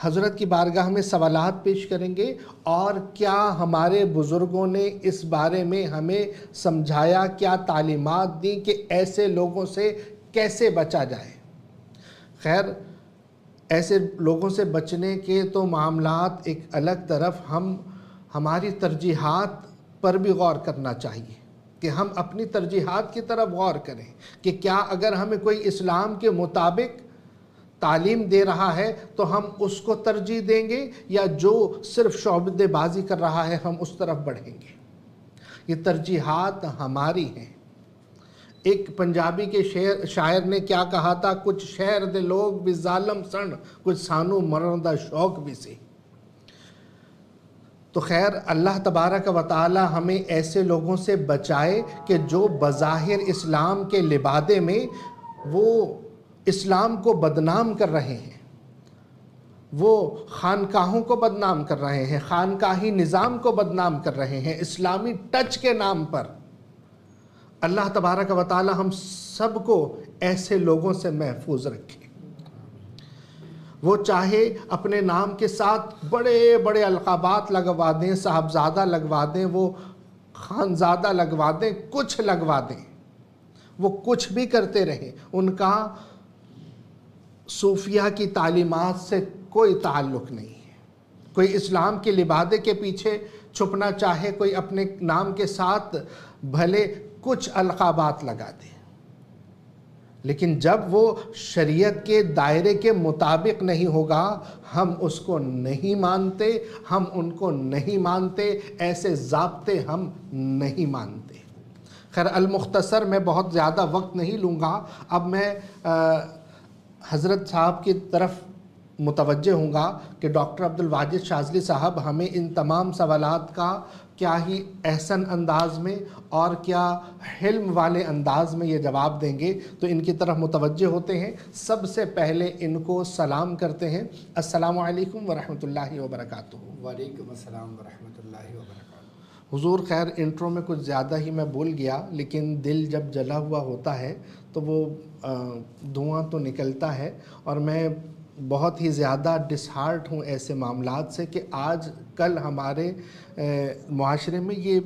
حضرت کی بارگاہ میں سوالات پیش کریں گے، اور کیا ہمارے بزرگوں نے اس بارے میں ہمیں سمجھایا، کیا تعلیمات دیں کہ ایسے لوگوں سے کیسے بچا جائے۔ خیر، ایسے لوگوں سے بچنے کے تو معاملات ایک الگ طرف، ہماری ترجیحات پر بھی غور کرنا چاہیے کہ ہم اپنی ترجیحات کی طرف غور کریں کہ کیا اگر ہمیں کوئی اسلام کے مطابق تعلیم دے رہا ہے تو ہم اس کو ترجیح دیں گے، یا جو صرف شعبدے بازی کر رہا ہے ہم اس طرف بڑھیں گے۔ یہ ترجیحات ہماری ہیں۔ ایک پنجابی کے شاعر نے کیا کہا تھا، کچھ شہر دے لوگ بھی ظالم سن، کچھ سانو مرن دا شوق بھی سی۔ تو خیر، اللہ تبارک و تعالی ہمیں ایسے لوگوں سے بچائے کہ جو بظاہر اسلام کے لبادے میں وہ اسلام کو بدنام کر رہے ہیں، وہ خانقاہوں کو بدنام کر رہے ہیں، خانقاہی نظام کو بدنام کر رہے ہیں اسلامی ٹچ کے نام پر۔ اللہ تبارک و تعالی ہم سب کو ایسے لوگوں سے محفوظ رکھے۔ وہ چاہے اپنے نام کے ساتھ بڑے بڑے القابات لگوا دیں، صاحبزادہ لگوا دیں، وہ خانزادہ لگوا دیں، کچھ لگوا دیں، وہ کچھ بھی کرتے رہیں، ان کا صوفیہ کی تعلیمات سے کوئی تعلق نہیں ہے۔ کوئی اسلام کے لبادے کے پیچھے چھپنا چاہے، کوئی اپنے نام کے ساتھ بھلے کچھ القابات لگا دے، لیکن جب وہ شریعت کے دائرے کے مطابق نہیں ہوگا ہم اس کو نہیں مانتے، ہم ان کو نہیں مانتے، ایسے ضابطے ہم نہیں مانتے۔ خیر، المختصر میں بہت زیادہ وقت نہیں لوں گا، اب میں حضرت صاحب کی طرف متوجہ ہوں گا کہ ڈاکٹر عبدالواجد شاذلی صاحب ہمیں ان تمام سوالات کا کیا ہی احسن انداز میں اور کیا حلم والے انداز میں یہ جواب دیں گے، تو ان کی طرف متوجہ ہوتے ہیں۔ سب سے پہلے ان کو سلام کرتے ہیں۔ السلام علیکم ورحمۃ اللہ وبرکاتہ۔ وعلیکم السلام ورحمۃ اللہ وبرکاتہ۔ حضور، خیر انٹرو میں کچھ زیادہ ہی میں بول گیا، لیکن دل جب جلا ہوا ہوتا ہے تو وہ دھواں تو نکلتا ہے، اور میں بہت ہی زیادہ ڈسہارٹ ہوں ایسے معاملات سے کہ آج کل ہمارے معاشرے میں یہ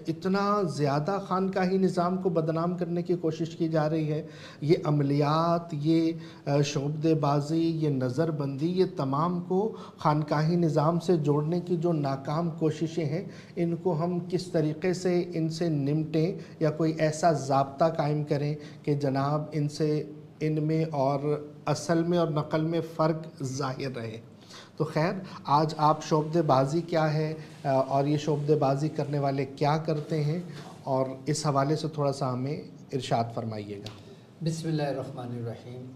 اتنا زیادہ خانقاہی نظام کو بدنام کرنے کی کوشش کی جا رہی ہے۔ یہ عملیات، یہ شعبدے بازی، یہ نظر بندی، یہ تمام کو خانقاہی نظام سے جوڑنے کی جو ناکام کوششیں ہیں، ان کو ہم کس طریقے سے ان سے نمٹیں، یا کوئی ایسا ضابطہ قائم کریں کہ جناب ان میں اور اصل میں اور نقل میں فرق ظاہر رہے۔ تو خیر، آج آپ شعبدے بازی کیا ہے اور یہ شعبدے بازی کرنے والے کیا کرتے ہیں، اور اس حوالے سے تھوڑا سا ہمیں ارشاد فرمائیے گا۔ بسم اللہ الرحمن الرحیم۔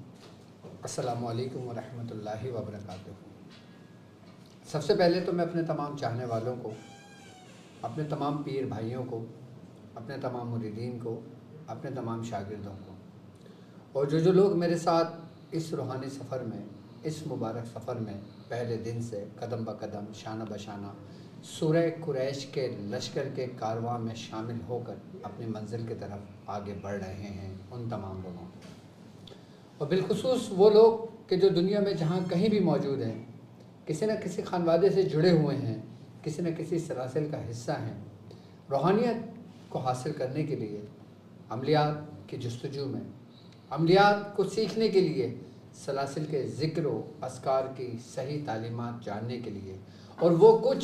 السلام علیکم ورحمۃ اللہ وبرکاتہ۔ سب سے پہلے تو میں اپنے تمام چاہنے والوں کو، اپنے تمام پیر بھائیوں کو، اپنے تمام مریدین کو، اپنے تمام شاگردوں کو، اور جو لوگ میرے ساتھ اس روحانی سفر میں، اس مبارک سفر میں پہلے دن سے قدم بہ قدم، شانہ بہ شانہ سورہ قریش کے لشکر کے کارواں میں شامل ہو کر اپنی منزل کی طرف آگے بڑھ رہے ہیں، ان تمام لوگوں کو، اور بالخصوص وہ لوگ کہ جو دنیا میں جہاں کہیں بھی موجود ہیں، کسی نہ کسی خانوادے سے جڑے ہوئے ہیں، کسی نہ کسی سلاسل کا حصہ ہیں، روحانیت کو حاصل کرنے کے لیے عملیات کی جستجو میں، عملیات کو سیکھنے کے لیے، سلاسل کے ذکر و اذکار کی صحیح تعلیمات جاننے کے لیے، اور وہ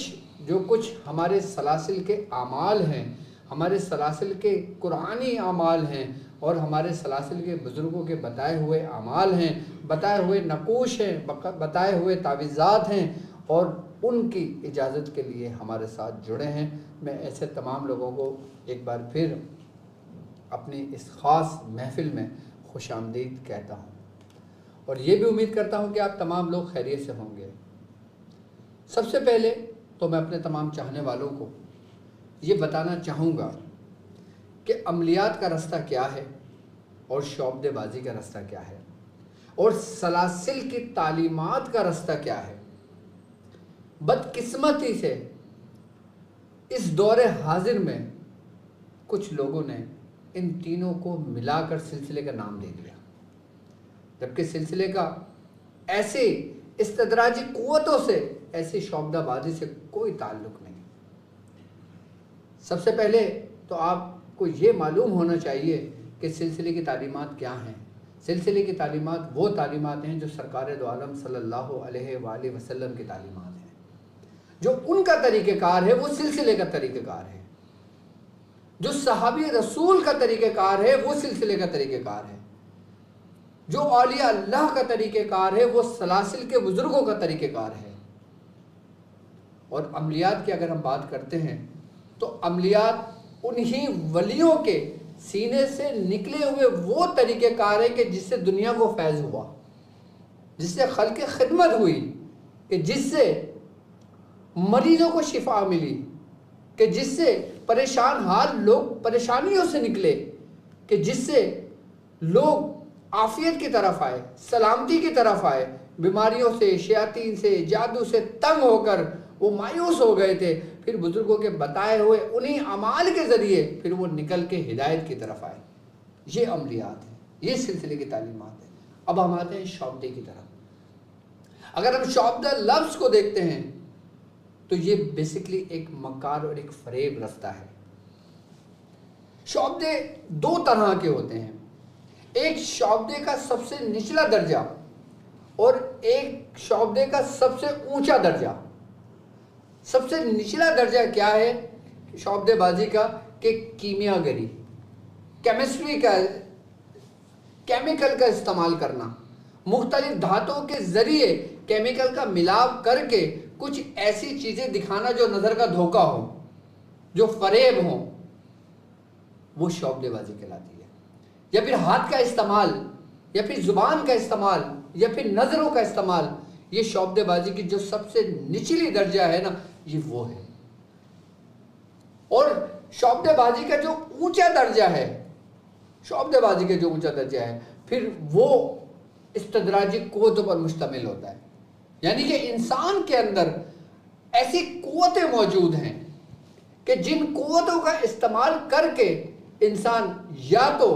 جو کچھ ہمارے سلاسل کے اعمال ہیں، ہمارے سلاسل کے قرآنی اعمال ہیں، اور ہمارے سلاسل کے بزرگوں کے بتائے ہوئے اعمال ہیں، بتائے ہوئے نقوش ہیں، بتائے ہوئے تعویذات ہیں، اور ان کی اجازت کے لیے ہمارے ساتھ جڑے ہیں۔ میں ایسے تمام لوگوں کو ایک بار پھر اپنی اس خاص محفل میں خوش آمدید کہتا ہوں، اور یہ بھی امید کرتا ہوں کہ آپ تمام لوگ خیریت سے ہوں گے۔ سب سے پہلے تو میں اپنے تمام چاہنے والوں کو یہ بتانا چاہوں گا کہ عملیات کا رستہ کیا ہے، اور شعبدے بازی کا رستہ کیا ہے، اور سلاسل کی تعلیمات کا رستہ کیا ہے۔ بدقسمتی سے اس دور حاضر میں کچھ لوگوں نے ان تینوں کو ملا کر سلسلے کا نام دے دیا، جبکہ سلسلے کا ایسے استدراجی قوتوں سے، ایسی شعبدہ بازی سے کوئی تعلق نہیں۔ سب سے پہلے تو آپ کو یہ معلوم ہونا چاہیے کہ سلسلے کی تعلیمات کیا ہیں۔ سلسلے کی تعلیمات وہ تعلیمات ہیں جو سرکار دو عالم صلی اللہ علیہ وآلہ وسلم کی تعلیمات ہیں۔ جو ان کا طریقہ کار ہے وہ سلسلے کا طریقہ کار ہے، جو صحابی رسول کا طریقہ کار ہے وہ سلسلے کا طریقہ کار ہے، جو اولیاء اللہ کا طریقہ کار ہے وہ سلاسل کے بزرگوں کا طریقہ کار ہے۔ اور عملیات کی اگر ہم بات کرتے ہیں تو عملیات انہی ولیوں کے سینے سے نکلے ہوئے وہ طریقہ کار ہے کہ جس سے دنیا کو فیض ہوا، جس سے خلق خدمت ہوئی، کہ جس سے مریضوں کو شفا ملی، کہ جس سے پریشان حال لوگ پریشانیوں سے نکلے، کہ جس سے لوگ عافیت کی طرف آئے، سلامتی کی طرف آئے، بیماریوں سے، شیاطین سے، جادو سے تنگ ہو کر وہ مایوس ہو گئے تھے، پھر بزرگوں کے بتائے ہوئے انہی اعمال کے ذریعے پھر وہ نکل کے ہدایت کی طرف آئے۔ یہ عملیات ہیں، یہ سلسلے کی تعلیمات ہیں۔ اب ہم آتے ہیں شعبدے کی طرف۔ اگر ہم شعبدہ لفظ کو دیکھتے ہیں تو یہ بیسیکلی ایک مکار اور ایک فریب رستہ ہے۔ شعبدے دو طرح کے ہوتے ہیں، ایک شعبدے کا سب سے نچلا درجہ اور ایک شعبدے کا سب سے اونچا درجہ۔ سب سے نچلا درجہ کیا ہے شعبدے بازی کا؟ کہ کیمیا گری، کیمسٹری کا، کیمیکل کا استعمال کرنا، مختلف دھاتوں کے ذریعے کیمیکل کا ملاپ کر کے کچھ ایسی چیزیں دکھانا جو نظر کا دھوکہ ہو، جو فریب ہو، وہ شعبدے بازی کہلاتی ہے۔ یا پھر ہاتھ کا استعمال، یا پھر زبان کا استعمال، یا پھر نظروں کا استعمال، یہ شعبدے بازی کی جو سب سے نچلی درجہ ہے نا، یہ وہ ہے۔ اور شعبدے بازی کا جو اونچا درجہ ہے، شعبدے بازی کا جو اونچا درجہ ہے، پھر وہ استدراجی قوتوں پر مشتمل ہوتا ہے۔ یعنی کہ انسان کے اندر ایسی قوتیں موجود ہیں کہ جن قوتوں کا استعمال کر کے انسان یا تو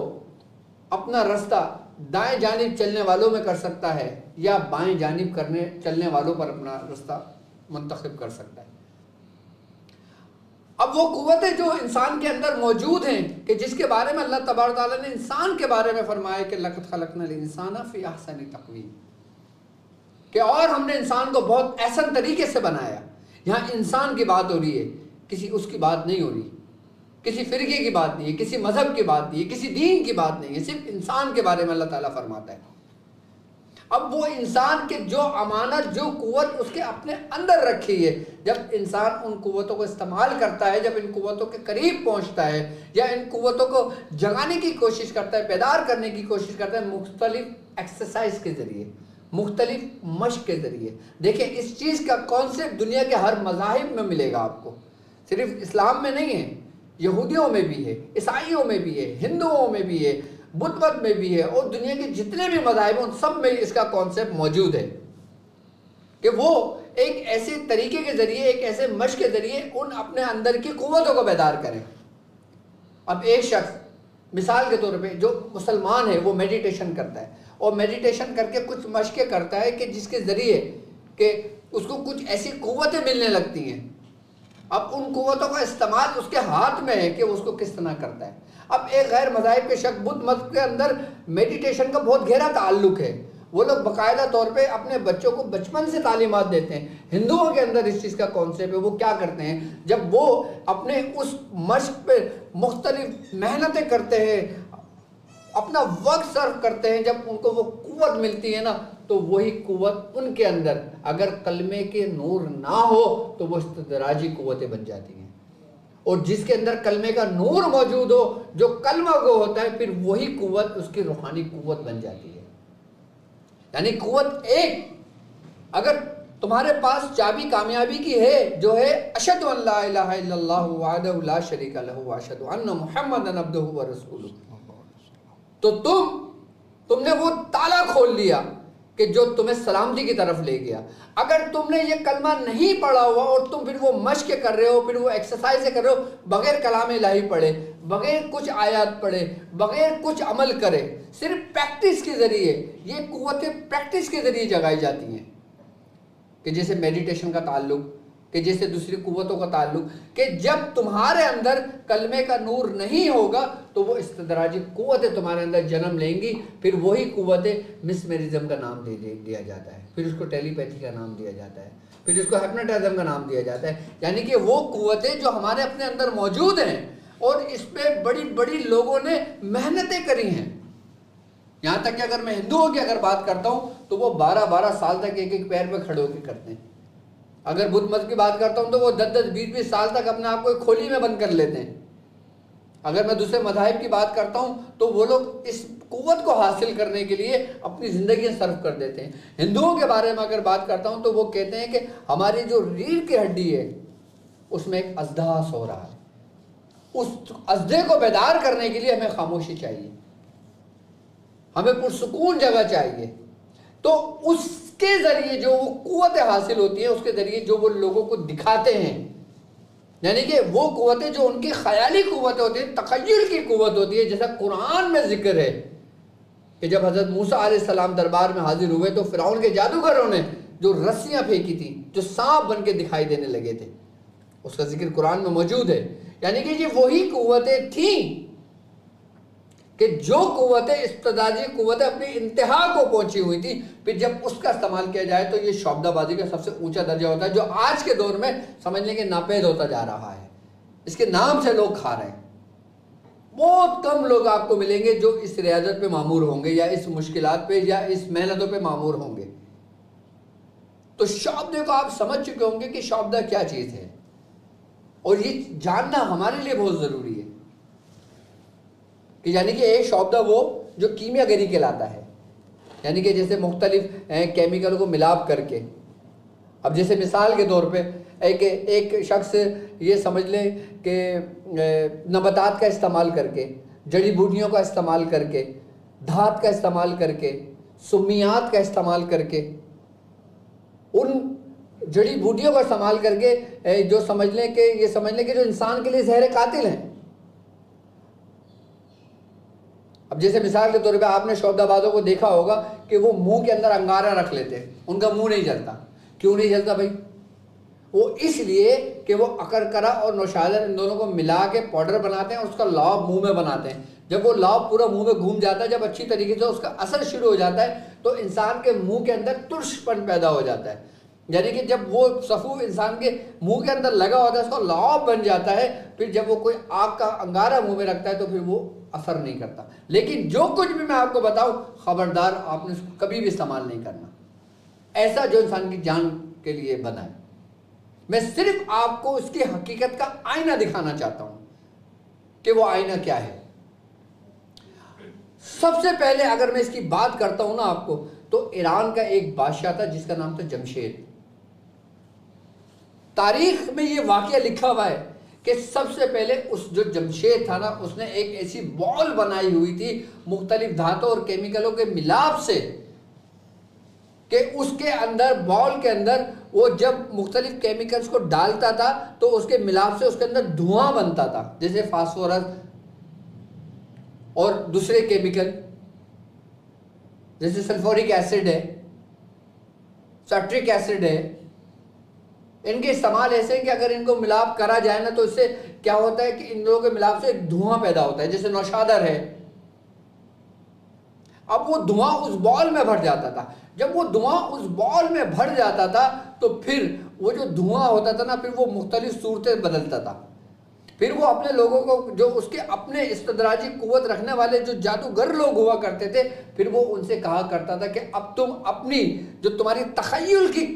اپنا رستہ دائیں جانب چلنے والوں میں کر سکتا ہے یا بائیں جانب چلنے والوں پر اپنا رستہ منتخب کر سکتا ہے۔ اب وہ قوتیں جو انسان کے اندر موجود ہیں کہ جس کے بارے میں اللہ تبارک تعالیٰ نے انسان کے بارے میں فرمایا کہ لَقَدْ خَلَقْنَا الْإِنسَانَ فِي أَحْسَنِ تَقْوِيمٍ، کہ اور ہم نے انسان کو بہت احسن طریقے سے بنایا۔ یہاں انسان کی بات ہو رہی ہے، کسی اس کی بات نہیں ہو رہی، کسی فرقے کی بات نہیں ہے، کسی مذہب کی بات نہیں ہے، کسی دین کی بات نہیں ہے، صرف انسان کے بارے میں اللہ تعالیٰ فرماتا ہے۔ اب وہ انسان کے جو امانت، جو قوت اس کے اپنے اندر رکھی ہے، جب انسان ان قوتوں کو استعمال کرتا ہے، جب ان قوتوں کے قریب پہنچتا ہے یا ان قوتوں کو جگانے کی کوشش کرتا ہے، بیدار کرنے کی کوشش کرتا ہے مختلف ایکسرسائز کے ذریعے، مختلف مشق کے ذریعے۔ دیکھیں اس چیز کا کانسیپٹ دنیا کے ہر مذاہب میں ملے گا آپ کو، صرف اسلام میں نہیں ہے، یہودیوں میں بھی ہے، عیسائیوں میں بھی ہے، ہندوؤں میں بھی ہے، بدھ مت میں بھی ہے، اور دنیا کے جتنے بھی مذاہب ہیں ان سب میں اس کا کانسیپٹ موجود ہے کہ وہ ایک ایسے طریقے کے ذریعے، ایک ایسے مشق کے ذریعے ان اپنے اندر کی قوتوں کو بیدار کریں۔ اب ایک شخص مثال کے طور پہ جو مسلمان ہے وہ میڈیٹیشن کرتا ہے، اور میڈیٹیشن کر کے کچھ مشقیں کرتا ہے کہ جس کے ذریعے کہ اس کو کچھ ایسی قوتیں ملنے لگتی ہیں۔ اب ان قوتوں کا استعمال اس کے ہاتھ میں ہے کہ اس کو کس طرح کرتا ہے۔ اب ایک غیر مذاہب کے شخص، بدھ مت کے اندر میڈیٹیشن کا بہت گہرا تعلق ہے، وہ لوگ باقاعدہ طور پہ اپنے بچوں کو بچپن سے تعلیمات دیتے ہیں۔ ہندوؤں کے اندر اس چیز کا کانسیپٹ ہے، وہ کیا کرتے ہیں جب وہ اپنے اس مشق پہ مختلف محنتیں کرتے ہیں، اپنا وقت صرف کرتے ہیں، جب ان کو وہ قوت ملتی ہے نا، تو وہی قوت ان کے اندر اگر کلمے کے نور نہ ہو تو وہ استدراجی قوتیں بن جاتی ہیں، اور جس کے اندر کلمے کا نور موجود ہو، جو کلمہ کو ہوتا ہے، پھر وہی قوت اس کی روحانی قوت بن جاتی ہے۔ یعنی قوت ایک، اگر تمہارے پاس چابی کامیابی کی ہے جو ہے اشہد ان لا الہ الا اللہ وحدہ لا شریک لہ واشہد ان محمدا عبدہ ورسولہ، تو تم نے وہ تالا کھول لیا کہ جو تمہیں سلامتی کی طرف لے گیا۔ اگر تم نے یہ کلمہ نہیں پڑھا ہوا اور تم پھر وہ مشق کر رہے ہو، پھر وہ ایکسرسائز کر رہے ہو، بغیر کلام الہی پڑھے، بغیر کچھ آیات پڑھے، بغیر کچھ عمل کرے، صرف پریکٹس کے ذریعے، یہ قوتیں پریکٹس کے ذریعے جگائی جاتی ہیں۔ کہ جیسے میڈیٹیشن کا تعلق، کہ جیسے دوسری قوتوں کا تعلق، کہ جب تمہارے اندر کلمے کا نور نہیں ہوگا تو وہ استدراجی قوتیں تمہارے اندر جنم لیں گی، پھر وہی قوتیں مسمرزم کا نام دیا جاتا ہے، پھر اس کو ٹیلی پیتھی کا نام دیا جاتا ہے، پھر اس کو ہیپنوٹزم کا نام دیا جاتا ہے. یعنی کہ وہ قوتیں جو ہمارے اپنے اندر موجود ہیں اور اس پہ بڑی بڑی لوگوں نے محنتیں کری ہیں. یہاں تک کہ اگر میں ہندوؤں کی اگر بات کرتا ہوں تو وہ 12 سال تک ایک ایک پیر پہ کھڑے ہو کے کرتے ہیں. اگر بدھ مت کی بات کرتا ہوں تو وہ 10 سال تک اپنے آپ کو ایک کھولی میں بند کر لیتے ہیں. اگر میں دوسرے مذاہب کی بات کرتا ہوں تو وہ لوگ اس قوت کو حاصل کرنے کے لیے اپنی زندگیاں صرف کر دیتے ہیں. ہندوؤں کے بارے میں اگر بات کرتا ہوں تو وہ کہتے ہیں کہ ہماری جو ریڑھ کی ہڈی ہے اس میں ایک اژدھا سو رہا ہے، اس اژدھے کو بیدار کرنے کے لیے ہمیں خاموشی چاہیے، ہمیں پرسکون جگہ چاہیے. تو اس کے ذریعے جو وہ قوتیں حاصل ہوتی ہیں، اس کے ذریعے جو وہ لوگوں کو دکھاتے ہیں، یعنی کہ وہ قوتیں جو ان کی خیالی قوتیں ہوتی ہیں، تخیل کی قوت ہوتی ہے. جیسا قرآن میں ذکر ہے کہ جب حضرت موسیٰ علیہ السلام دربار میں حاضر ہوئے تو فرعون کے جادوگروں نے جو رسیاں پھینکی تھی، جو سانپ بن کے دکھائی دینے لگے تھے، اس کا ذکر قرآن میں موجود ہے. یعنی کہ یہ وہی قوتیں تھیں کہ جو قوتیں استدراجی قوتیں اپنی انتہا کو پہنچی ہوئی تھی. پھر جب اس کا استعمال کیا جائے تو یہ شعبدہ بازی کا سب سے اونچا درجہ ہوتا ہے، جو آج کے دور میں سمجھ لیں کہ ناپید ہوتا جا رہا ہے. اس کے نام سے لوگ کھا رہے ہیں. بہت کم لوگ آپ کو ملیں گے جو اس ریاضت پہ معمور ہوں گے یا اس مشکلات پہ یا اس محنتوں پہ معمور ہوں گے. تو شعبدے کو آپ سمجھ چکے ہوں گے کہ شعبدہ کیا چیز ہے، اور یہ جاننا ہمارے لیے بہت ضروری ہے کہ یعنی کہ ایک شعبدہ وہ جو کیمیا گری کہلاتا ہے، یعنی کہ جیسے مختلف کیمیکل کو ملاپ کر کے. اب جیسے مثال کے طور پہ ایک شخص یہ سمجھ لیں کہ نباتات کا استعمال کر کے، جڑی بوٹیوں کا استعمال کر کے، دھات کا استعمال کر کے، سمیات کا استعمال کر کے، ان جڑی بوٹیوں کا استعمال کر کے جو سمجھ لیں کہ جو انسان کے لیے زہر قاتل ہیں. اب جیسے مثال کے طور پہ آپ نے شعبدہ بازوں کو دیکھا ہوگا کہ وہ منہ کے اندر انگارہ رکھ لیتے ہیں، ان کا منہ نہیں جلتا. کیوں نہیں جلتا بھائی؟ وہ اس لیے کہ وہ اکرکرا اور نوشادر ان دونوں کو ملا کے پاؤڈر بناتے ہیں اور اس کا لعاب منہ میں بناتے ہیں. جب وہ لعاب پورا منہ میں گھوم جاتا ہے، جب اچھی طریقے سے اس کا اثر شروع ہو جاتا ہے تو انسان کے منہ کے اندر ترش پن پیدا ہو جاتا ہے. یعنی کہ جب وہ صفو انسان کے منہ کے اندر لگا ہوتا ہے اس کا لعاب بن جاتا ہے. پھر جب وہ کوئی آگ کا انگارہ منہ میں رکھتا ہے تو پھر وہ اثر نہیں کرتا. لیکن جو کچھ بھی میں آپ کو بتاؤں، خبردار آپ نے اس کو کبھی بھی استعمال نہیں کرنا، ایسا جو انسان کی جان کے لیے بنا ہے. میں صرف آپ کو اس کی حقیقت کا آئینہ دکھانا چاہتا ہوں کہ وہ آئینہ کیا ہے. سب سے پہلے اگر میں اس کی بات کرتا ہوں نا آپ کو، تو ایران کا ایک بادشاہ تھا جس کا نام تھا جمشید. تاریخ میں یہ واقعہ لکھا ہوا ہے کہ سب سے پہلے اس جو جمشید تھا نا، اس نے ایک ایسی بال بنائی ہوئی تھی مختلف دھاتوں اور کیمیکلوں کے ملاپ سے کہ اس کے اندر، بال کے اندر وہ جب مختلف کیمیکلز کو ڈالتا تھا تو اس کے ملاپ سے اس کے اندر دھواں بنتا تھا، جیسے فاسفورس اور دوسرے کیمیکل جیسے سلفورک ایسڈ ہے، سٹرک ایسڈ ہے. ان کے استعمال ایسے ہیں کہ اگر ان کو ملاپ کرا جائے نا تو اس سے کیا ہوتا ہے کہ ان لوگوں کے ملاپ سے ایک دھواں پیدا ہوتا ہے، جیسے نوشادر ہے. اب وہ دھواں اس بال میں بھر جاتا تھا. جب وہ دھواں اس بال میں بھر جاتا تھا تو پھر وہ جو دھواں ہوتا تھا نا، پھر وہ مختلف صورتیں بدلتا تھا. پھر وہ اپنے لوگوں کو، جو اس کے اپنے استدراجی قوت رکھنے والے جو جادوگر لوگ ہوا کرتے تھے، پھر وہ ان سے کہا کرتا تھا کہ اب تم اپنی جو تمہاری تخیل کی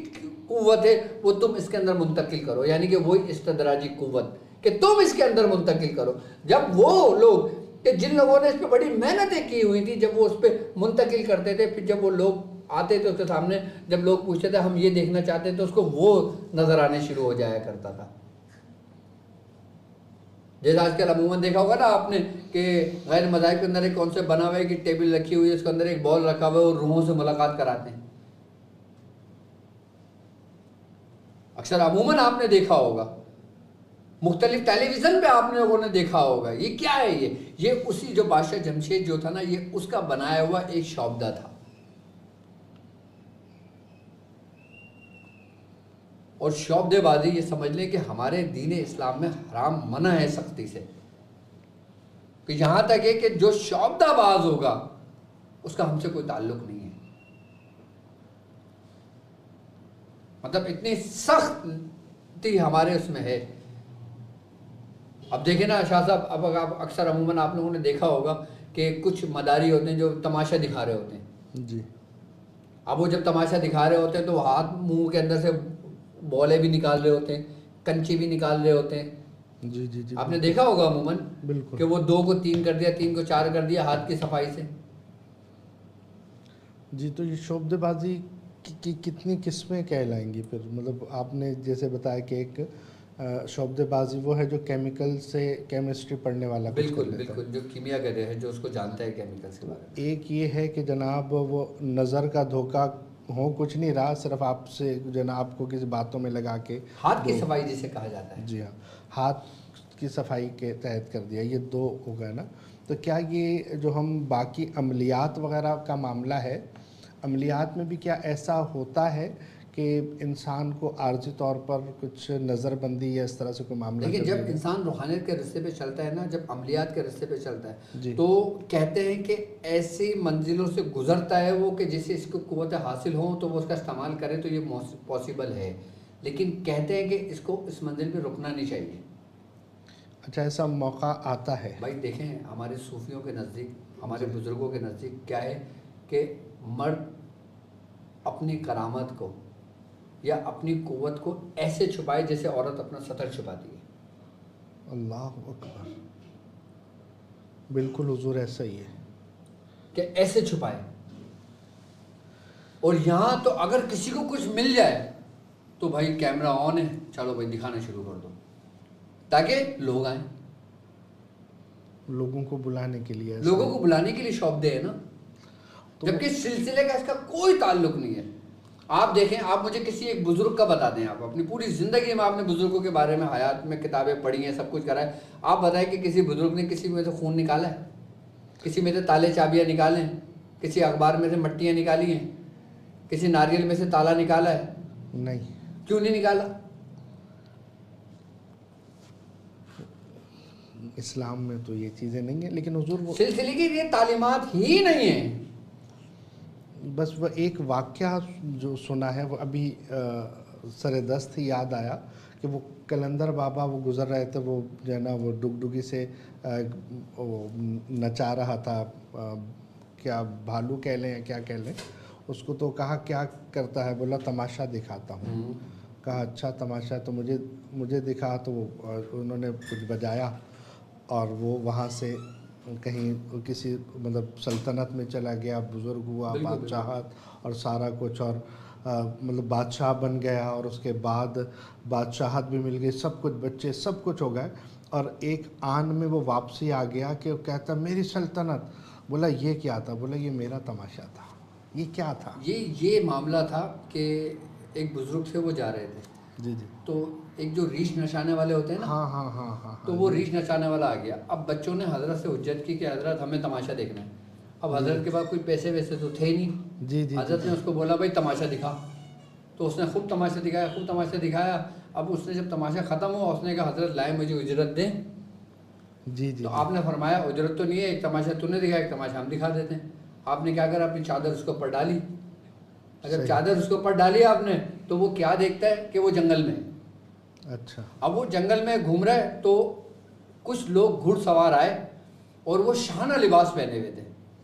قوت ہے وہ تم اس کے اندر منتقل کرو. یعنی کہ وہی استدراجی قوت کہ تم اس کے اندر منتقل کرو. جب وہ لوگ کہ جن لوگوں نے اس پہ بڑی محنتیں کی ہوئی تھی، جب وہ اس پہ منتقل کرتے تھے، پھر جب وہ لوگ آتے تھے اس کے سامنے، جب لوگ پوچھتے تھے ہم یہ دیکھنا چاہتے ہیں، تو اس کو وہ نظر آنے شروع ہو جایا کرتا تھا. جیسے آج کل عموماً دیکھا ہوگا نا آپ نے کہ غیر مذاہب کے اندر ایک کون سے بنا ہوا ہے کہ ٹیبل رکھی ہوئی ہے، اس کے اندر ایک بال رکھا ہوا ہے اور روحوں سے ملاقات کراتے ہیں. اکثر عموماً آپ نے دیکھا ہوگا، مختلف ٹیلی ویژن پہ آپ نے لوگوں نے دیکھا ہوگا. یہ کیا ہے؟ یہ اسی جو بادشاہ جمشید جو تھا نا، یہ اس کا بنایا ہوا ایک شعبدہ تھا. اور شعبدے بازی یہ سمجھ لیں کہ ہمارے دین اسلام میں حرام منع ہے سختی سے، کہ یہاں تک ہے کہ جو شعبدہ باز ہوگا اس کا ہم سے کوئی تعلق نہیں ہے. مطلب اتنی سختی ہمارے اس میں ہے. اب دیکھیں نا شاہ صاحب، اب آپ اکثر عموماً آپ لوگوں نے دیکھا ہوگا کہ کچھ مداری ہوتے ہیں جو تماشا دکھا رہے ہوتے ہیں. جی. اب وہ جب تماشا دکھا رہے ہوتے ہیں تو ہاتھ منہ کے اندر سے بولے بھی نکال رہے ہوتے ہیں، کنچی بھی نکال رہے ہوتے ہیں. جی جی جی آپ نے دیکھا ہوگا عموماً بالکل کہ وہ 2 کو 3 کر دیا، 3 کو 4 کر دیا ہاتھ کی صفائی سے. جی. تو یہ شعبدے بازی کی کتنی قسمیں کہلائیں گی پھر؟ مطلب آپ نے جیسے بتایا کہ ایک شعبدے بازی وہ ہے جو کیمیکل سے کیمسٹری پڑھنے والا کچھ کر بالکل لیتا ہے. بالکل، جو کیمیا کا ہے، جو اس کو جانتا ہے کیمیکلس کے بارے میں. ایک یہ ہے کہ جناب وہ نظر کا دھوکہ ہو کچھ نہیں رہا، صرف آپ سے جناب کو کسی باتوں میں لگا کے ہاتھ کی صفائی جسے کہا جاتا ہے. جی ہاں، ہاتھ کی صفائی کے تحت کر دیا. یہ 2 ہو گئے نا. تو کیا یہ جو ہم باقی عملیات وغیرہ کا معاملہ ہے، عملیات میں بھی کیا ایسا ہوتا ہے کہ انسان کو عارضی طور پر کچھ نظر بندی یا اس طرح سے کوئی معاملہ دیکھیں، کر جب دیا جائے؟ انسان روحانیت کے رستے پہ چلتا ہے نا، جب عملیات کے رستے پہ چلتا ہے جی. تو کہتے ہیں کہ ایسی منزلوں سے گزرتا ہے وہ کہ جس سے اس کو قوت حاصل ہوں تو وہ اس کا استعمال کرے تو یہ پاسبل ہے. لیکن کہتے ہیں کہ اس کو اس منزل پہ رکنا نہیں چاہیے. اچھا، ایسا موقع آتا ہے؟ بھائی دیکھیں، ہمارے صوفیوں کے نزدیک، ہمارے بزرگوں کے نزدیک کیا ہے کہ مرد اپنی کرامت کو یا اپنی قوت کو ایسے چھپائے جیسے عورت اپنا سطر چھپاتی ہے. اللہ اکبر. بالکل حضور ایسا ہی ہے کہ ایسے چھپائے. اور یہاں تو اگر کسی کو کچھ مل جائے تو بھائی کیمرہ آن ہے، چلو بھائی دکھانا شروع کر دو تاکہ لوگ آئیں. لوگوں کو بلانے کے لیے، لوگوں کو بلانے کے لیے شوق دے ہے نا. جبکہ سلسلے کا اس کا کوئی تعلق نہیں ہے. آپ دیکھیں، آپ مجھے کسی ایک بزرگ کا بتا دیں، آپ اپنی پوری زندگی میں آپ نے بزرگوں کے بارے میں حیات میں کتابیں پڑھی ہیں، سب کچھ کرا ہے، آپ بتائیں کہ کسی بزرگ نے کسی میں سے خون نکالا ہے، کسی میں سے تالے چابیاں نکالے ہیں، کسی اخبار میں سے مٹیاں نکالی ہیں، کسی ناریل میں سے تالا نکالا ہے؟ نہیں. کیوں نہیں نکالا؟ اسلام میں تو یہ چیزیں نہیں ہیں. لیکن حضور وہ سلسلے کی یہ تعلیمات ہی نہیں ہیں. بس وہ ایک واقعہ جو سنا ہے وہ ابھی سر دست ہی یاد آیا کہ وہ کلندر بابا وہ گزر رہے تھے، وہ جو ہے نا وہ ڈگڈگی سے نچا رہا تھا، کیا بھالو کہہ لیں یا کیا کہہ لیں اس کو. تو کہا کیا کرتا ہے؟ بولا تماشا دکھاتا ہوں. کہا اچھا تماشا، تو مجھے دکھا. تو وہ انہوں نے کچھ بجایا اور وہ وہاں سے کہیں کسی مطلب سلطنت میں چلا گیا، بزرگ ہوا، بادشاہت اور سارا کچھ، اور مطلب بادشاہ بن گیا، اور اس کے بعد بادشاہت بھی مل گئی، سب کچھ، بچے سب کچھ ہو گئے. اور ایک آن میں وہ واپسی آ گیا کہ وہ کہتا میری سلطنت. بولا یہ کیا تھا؟ بولا یہ میرا تماشا تھا. یہ کیا تھا؟ یہ معاملہ تھا کہ ایک بزرگ سے وہ جا رہے تھے. جی جی. تو ایک جو ریش نچانے والے ہوتے ہیں نا، ہاں ہاں ہاں ہاں، تو وہ ریش نچانے والا آ گیا. اب بچوں نے حضرت سے حجت کی کہ حضرت ہمیں تماشا دیکھنا ہے. اب حضرت کے پاس کوئی پیسے ویسے تو تھے نہیں. جی جی. حضرت نے اس کو بولا بھائی تماشا دکھا. تو اس نے خوب تماشا دکھایا. اب اس نے جب تماشا ختم ہوا اس نے کہا حضرت لائے مجھے اجرت دیں. جی جی. تو آپ نے فرمایا اجرت تو نہیں ہے، ایک تماشا تو نے دکھایا، ایک تماشا ہم دکھا دیتے ہیں. آپ نے کیا کرا؟ اپنی چادر اس کے اوپر ڈالی. اگر چادر اس کے اوپر ڈالی آپ نے تو وہ کیا دیکھتا ہے کہ وہ جنگل میں. اچھا. اب وہ جنگل میں گھوم رہا ہے تو کچھ لوگ گھڑ سوار آئے اور وہ شاہانہ لباس پہنے ہوئے تھے.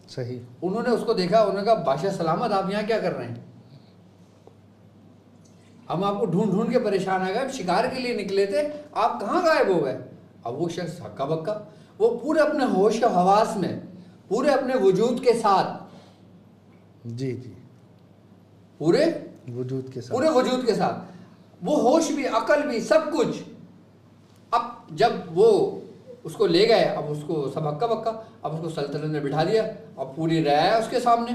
صحیح. انہوں نے اس کو دیکھا، انہوں نے کہا بادشاہ سلامت، آپ یہاں کیا کر رہے ہیں؟ ہم آپ کو ڈھونڈ ڈھونڈ کے پریشان آ گئے، شکار کے لیے نکلے تھے، آپ کہاں غائب ہو گئے؟ اب وہ شخص ہکا بکا، وہ پورے اپنے ہوش و حواس میں، پورے اپنے وجود کے ساتھ، جی جی، پورے وجود کے ساتھ، پورے وجود کے ساتھ، وہ ہوش بھی، عقل بھی، سب کچھ. اب جب وہ اس کو لے گئے، اب اس کو سب ہکا بکا، اب اس کو سلطنت میں بٹھا دیا، اب پوری رعایا اس کے سامنے،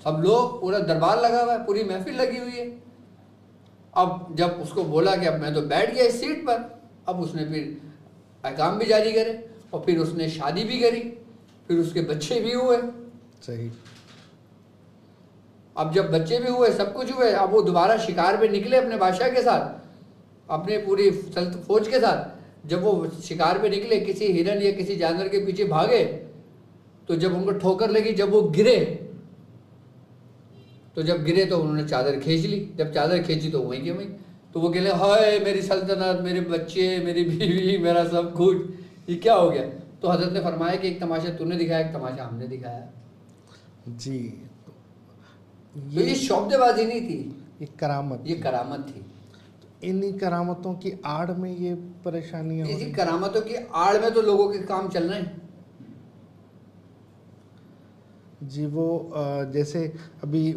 سب لوگ، پورا دربار لگا ہوا ہے، پوری محفل لگی ہوئی ہے. اب جب اس کو بولا کہ اب میں تو بیٹھ گیا اس سیٹ پر، اب اس نے پھر احکام بھی جاری کرے اور پھر اس نے شادی بھی کری، پھر اس کے بچے بھی ہوئے. صحیح. اب جب بچے بھی ہوئے، سب کچھ ہوئے، اب وہ دوبارہ شکار پہ نکلے اپنے بادشاہ کے ساتھ. اپنے پوری فوج کے ساتھ جب وہ شکار پہ نکلے، کسی ہرن یا کسی جانور کے پیچھے بھاگے، تو جب ان کو ٹھوکر لگی، جب وہ گرے تو انہوں نے چادر کھینچ لی. جب چادر کھینچی تو وہیں کے وہیں. تو وہ کہلے ہائے میری سلطنت، میرے بچے، میری بیوی، میرا سب کچھ، یہ کیا ہو گیا؟ تو حضرت نے فرمایا کہ ایک تماشا تو نے دکھایا، ایک تماشا ہم نے دکھایا. جی تو یہ شعبدے بازی نہیں تھی، یہ کرامت، یہ کرامت تھی. انہی کرامتوں کی آڑ میں یہ پریشانیاں ہو اسی رہی. کرامتوں کی آڑ میں تو لوگوں کے کام چل رہے ہیں. جی وہ جیسے ابھی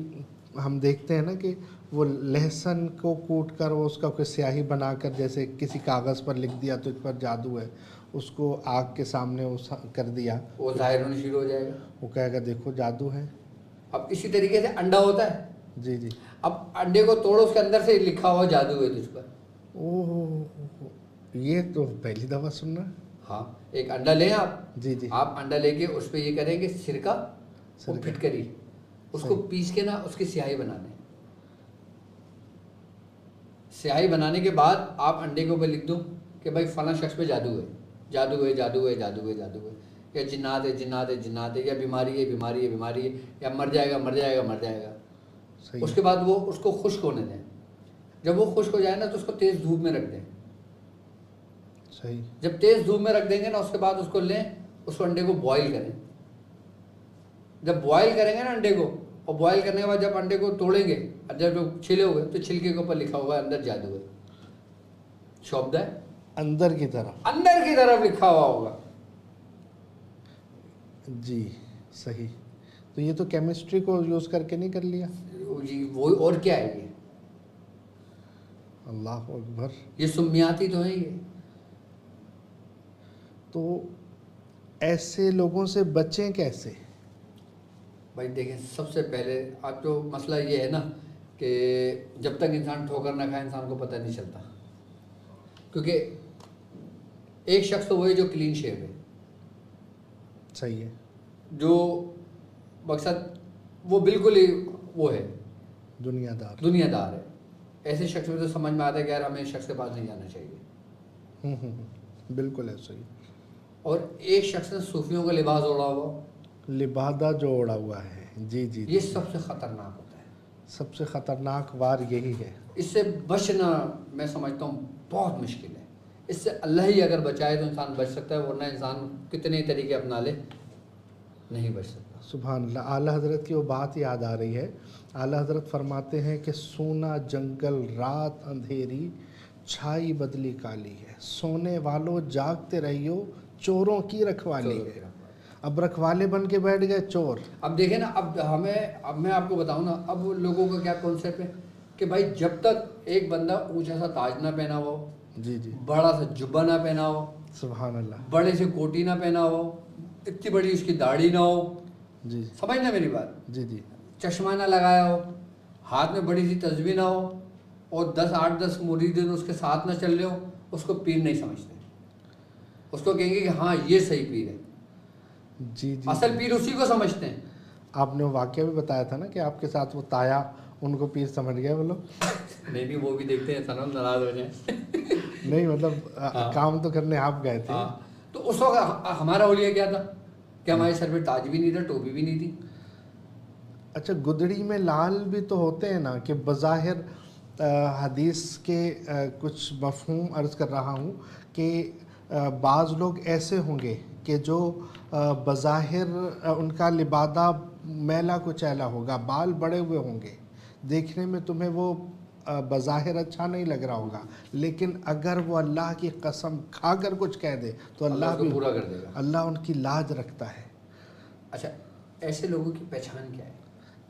ہم دیکھتے ہیں نا کہ وہ لہسن کو کوٹ کر وہ اس کا کوئی سیاہی بنا کر جیسے کسی کاغذ پر لکھ دیا تو اس پر جادو ہے، اس کو آگ کے سامنے کر دیا، وہ ظاہر ہونا شروع ہو جائے گا، وہ کہے گا دیکھو جادو ہے. اب اسی طریقے سے انڈا ہوتا ہے. جی جی. اب انڈے کو توڑو، اس کے اندر سے لکھا ہوا جادو ہے تجھ پر. اوہ، یہ تو پہلی دفعہ سننا. ہاں، ایک انڈا لیں آپ. جی جی. آپ انڈا لے کے اس پہ یہ کریں کہ سرکہ وہ پھٹکری، اس کو پیس کے نا اس کی سیاہی بنا دیں. سیاہی بنانے کے بعد آپ انڈے کے اوپر لکھ دو کہ بھائی فلاں شخص پہ جادو ہے، جادو ہے، جادو ہے، جادو ہے، جادو ہے، یا جنات ہے، جنات ہے، جنات ہے، یا بیماری ہے، بیماری ہے، بیماری ہے، یا مر جائے گا، مر جائے گا، مر جائے گا. اس کے بعد وہ اس کو خشک ہونے دیں. جب وہ خشک ہو جائے نا تو اس کو تیز دھوپ میں رکھ دیں. صحیح. جب تیز دھوپ میں رکھ دیں گے نا، اس کے بعد اس کو لیں، اس کو انڈے کو بوائل کریں. جب بوائل کریں گے نا انڈے کو، اور بوائل کرنے کے بعد جب انڈے کو توڑیں گے، جب چھلے ہوئے تو چھلکے کے اوپر لکھا ہوگا اندر جادو ہے. شعبدہ ہے، اندر کی طرف لکھا ہوا ہوگا. جی صحیح. تو یہ تو کیمسٹری کو یوز کر کے نہیں کر لیا؟ جی وہ اور کیا ہے یہ؟ اللہ اکبر. یہ سمیاتی تو ہے یہ. تو ایسے لوگوں سے بچیں کیسے؟ بھائی دیکھیں، سب سے پہلے اب جو مسئلہ یہ ہے نا کہ جب تک انسان ٹھوکر نہ کھائے انسان کو پتہ نہیں چلتا. کیونکہ ایک شخص تو وہی جو کلین شیو ہے. صحیح ہے. جو مقصد وہ بالکل ہی وہ ہے دنیا دار ہے. ایسے شخص میں تو سمجھ میں آتا ہے کہ یار ہمیں اس شخص کے پاس نہیں جانا چاہیے. بالکل ایسا ہی. اور ایک شخص نے صوفیوں کا لباس اوڑا ہوا، لبادہ جو اوڑا ہوا ہے. جی جی. یہ سب سے خطرناک ہوتا ہے. سب سے خطرناک وار یہی ہے. اس سے بچنا میں سمجھتا ہوں بہت مشکل ہے. اس سے اللہ ہی اگر بچائے تو انسان بچ سکتا ہے، ورنہ انسان کتنے طریقے اپنا لے نہیں بچ سکتا. سبحان اللہ. اعلیٰ حضرت کی وہ بات یاد آ رہی ہے. اعلیٰ حضرت فرماتے ہیں کہ سونا جنگل رات اندھیری، چھائی بدلی کالی ہے. سونے والوں جاگتے رہیو، چوروں کی رکھوالی ہے. اب رکھوالے بن کے بیٹھ گئے چور. اب دیکھیں نا، اب میں آپ کو بتاؤں نا، اب لوگوں کا کیا کانسیپٹ ہے کہ بھائی جب تک ایک بندہ اونچا سا تاج نہ پہنا ہو، جی جی، بڑا سا جبہ نہ پہنا ہو، سبحان اللہ، بڑے سے کوٹی نہ پہنا ہو، اتنی بڑی اس کی داڑھی نہ ہو، جی سمجھنا میری بات، جی جی، چشمہ نہ لگایا ہو، ہاتھ میں بڑی سی تسبیح نہ ہو، اور 8-10 مرید اس کے ساتھ نہ چل رہے ہو، اس کو پیر نہیں سمجھتے. اس کو کہیں گے کہ ہاں یہ صحیح پیر ہے. جی جی، اصل پیر اسی کو سمجھتے ہیں. آپ نے واقعہ بھی بتایا تھا نا کہ آپ کے ساتھ وہ تایا، ان کو پیر سمجھ گئے وہ لوگ. نہیں وہ بھی دیکھتے ہیں سنم ناراض ہو جائیں. نہیں مطلب کام تو کرنے آپ گئے تھے. تو اس وقت ہمارا اولیاء کیا تھا کہ ہمارے سر پہ تاج بھی نہیں تھا، ٹوپی بھی نہیں تھی. اچھا، گدڑی میں لال بھی تو ہوتے ہیں نا کہ بظاہر حدیث کے کچھ مفہوم عرض کر رہا ہوں کہ بعض لوگ ایسے ہوں گے کہ جو بظاہر ان کا لبادہ میلا کچیلا ہوگا، بال بڑے ہوئے ہوں گے، دیکھنے میں تمہیں وہ بظاہر اچھا نہیں لگ رہا ہوگا، لیکن اگر وہ اللہ کی قسم کھا کر کچھ کہہ دے تو اللہ بھی پورا کر دے گا. اللہ ان کی لاج رکھتا ہے. اچھا، ایسے لوگوں کی پہچان کیا ہے؟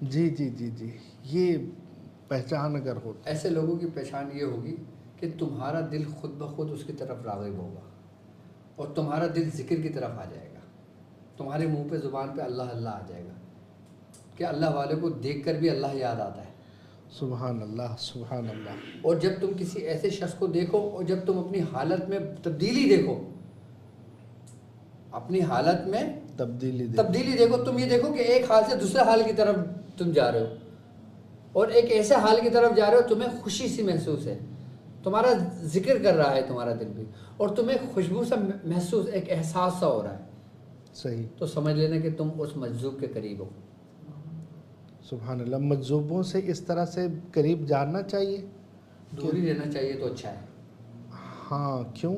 جی جی جی جی، یہ پہچان اگر ہو، ایسے لوگوں کی پہچان یہ ہوگی کہ تمہارا دل خود بخود اس کی طرف راغب ہوگا، اور تمہارا دل ذکر کی طرف آ جائے گا. تمہارے منہ پہ زبان پہ اللہ اللہ آ جائے گا کہ اللہ والے کو دیکھ کر بھی اللہ یاد آتا ہے. سبحان اللہ سبحان اللہ. اور جب تم کسی ایسے شخص کو دیکھو، اور جب تم اپنی حالت میں تبدیلی دیکھو، اپنی حالت میں تبدیلی دیکھو، تم یہ دیکھو کہ ایک حال سے دوسرے حال کی طرف تم جا رہے ہو، اور ایک ایسے حال کی طرف جا رہے ہو تمہیں خوشی سی محسوس ہے، تمہارا ذکر کر رہا ہے تمہارا دل بھی، اور تمہیں خوشبو سا محسوس، ایک احساس سا ہو رہا ہے، صحیح، تو سمجھ لینا کہ تم اس مجذوب کے قریب ہو۔ سبحان اللہ۔ مجذوبوں سے اس طرح سے قریب جاننا چاہیے، دور ہی رہنا چاہیے تو اچھا ہے، ہاں کیوں؟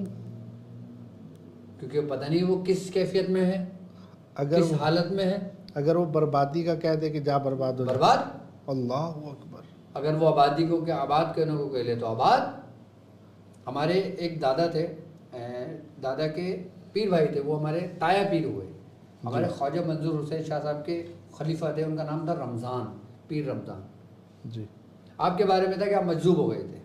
کیونکہ پتہ نہیں وہ کس کیفیت میں ہے، اگر کس حالت میں ہے۔ اگر وہ بربادی کا کہہ دے کہ جا برباد ہو جا، برباد، اللہ اکبر، اگر وہ آبادی کو کہ آباد کرنے کو کہہ لے تو آباد۔ ہمارے ایک دادا تھے، دادا کے پیر بھائی تھے، وہ ہمارے تایا پیر ہوئے، ہمارے خواجہ منظور حسین شاہ صاحب کے خلیفہ تھے، ان کا نام تھا رمضان، پیر رمضان۔ جی آپ کے بارے میں تھا کہ آپ مجذوب ہو گئے تھے،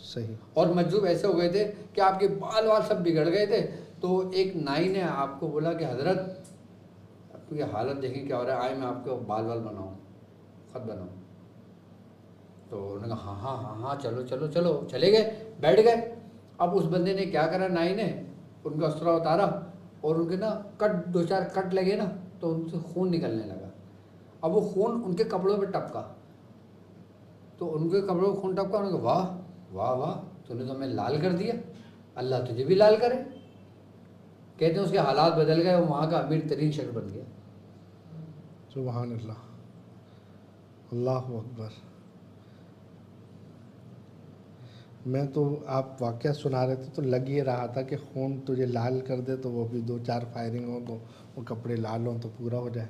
صحیح، اور مجذوب ایسے ہو گئے تھے کہ آپ کے بال وال سب بگڑ گئے تھے۔ تو ایک نائی نے آپ کو بولا کہ حضرت آپ کی حالت دیکھیں کیا ہو رہا ہے، آئے میں آپ کو بال وال بناؤں، خط بناؤں۔ تو انہوں نے کہا ہاں ہاں ہاں چلو چلو چلو، چلے گئے، بیٹھ گئے۔ اب اس بندے نے کیا کرا، نائی نے ان کا اسطرہ اتارا، اور ان کے نا کٹ، دو چار کٹ لگے نا، تو ان سے خون نکلنے لگا۔ اب وہ خون ان کے کپڑوں پہ ٹپکا، تو ان کے کپڑوں پہ خون ٹپکا، انہوں نے کہا واہ واہ واہ، تو نے تو ہمیں لال کر دیا، اللہ تجھے بھی لال کرے۔ کہتے ہیں اس کے حالات بدل گئے، وہ وہاں کا امیر ترین شخص بن گیا۔ سبحان اللہ، اللہ اکبر۔ میں تو آپ واقعہ سنا رہے تھے تو لگ یہ رہا تھا کہ خون تجھے لال کر دے تو وہ بھی دو چار فائرنگ ہوں تو وہ کپڑے لال ہوں تو پورا ہو جائے،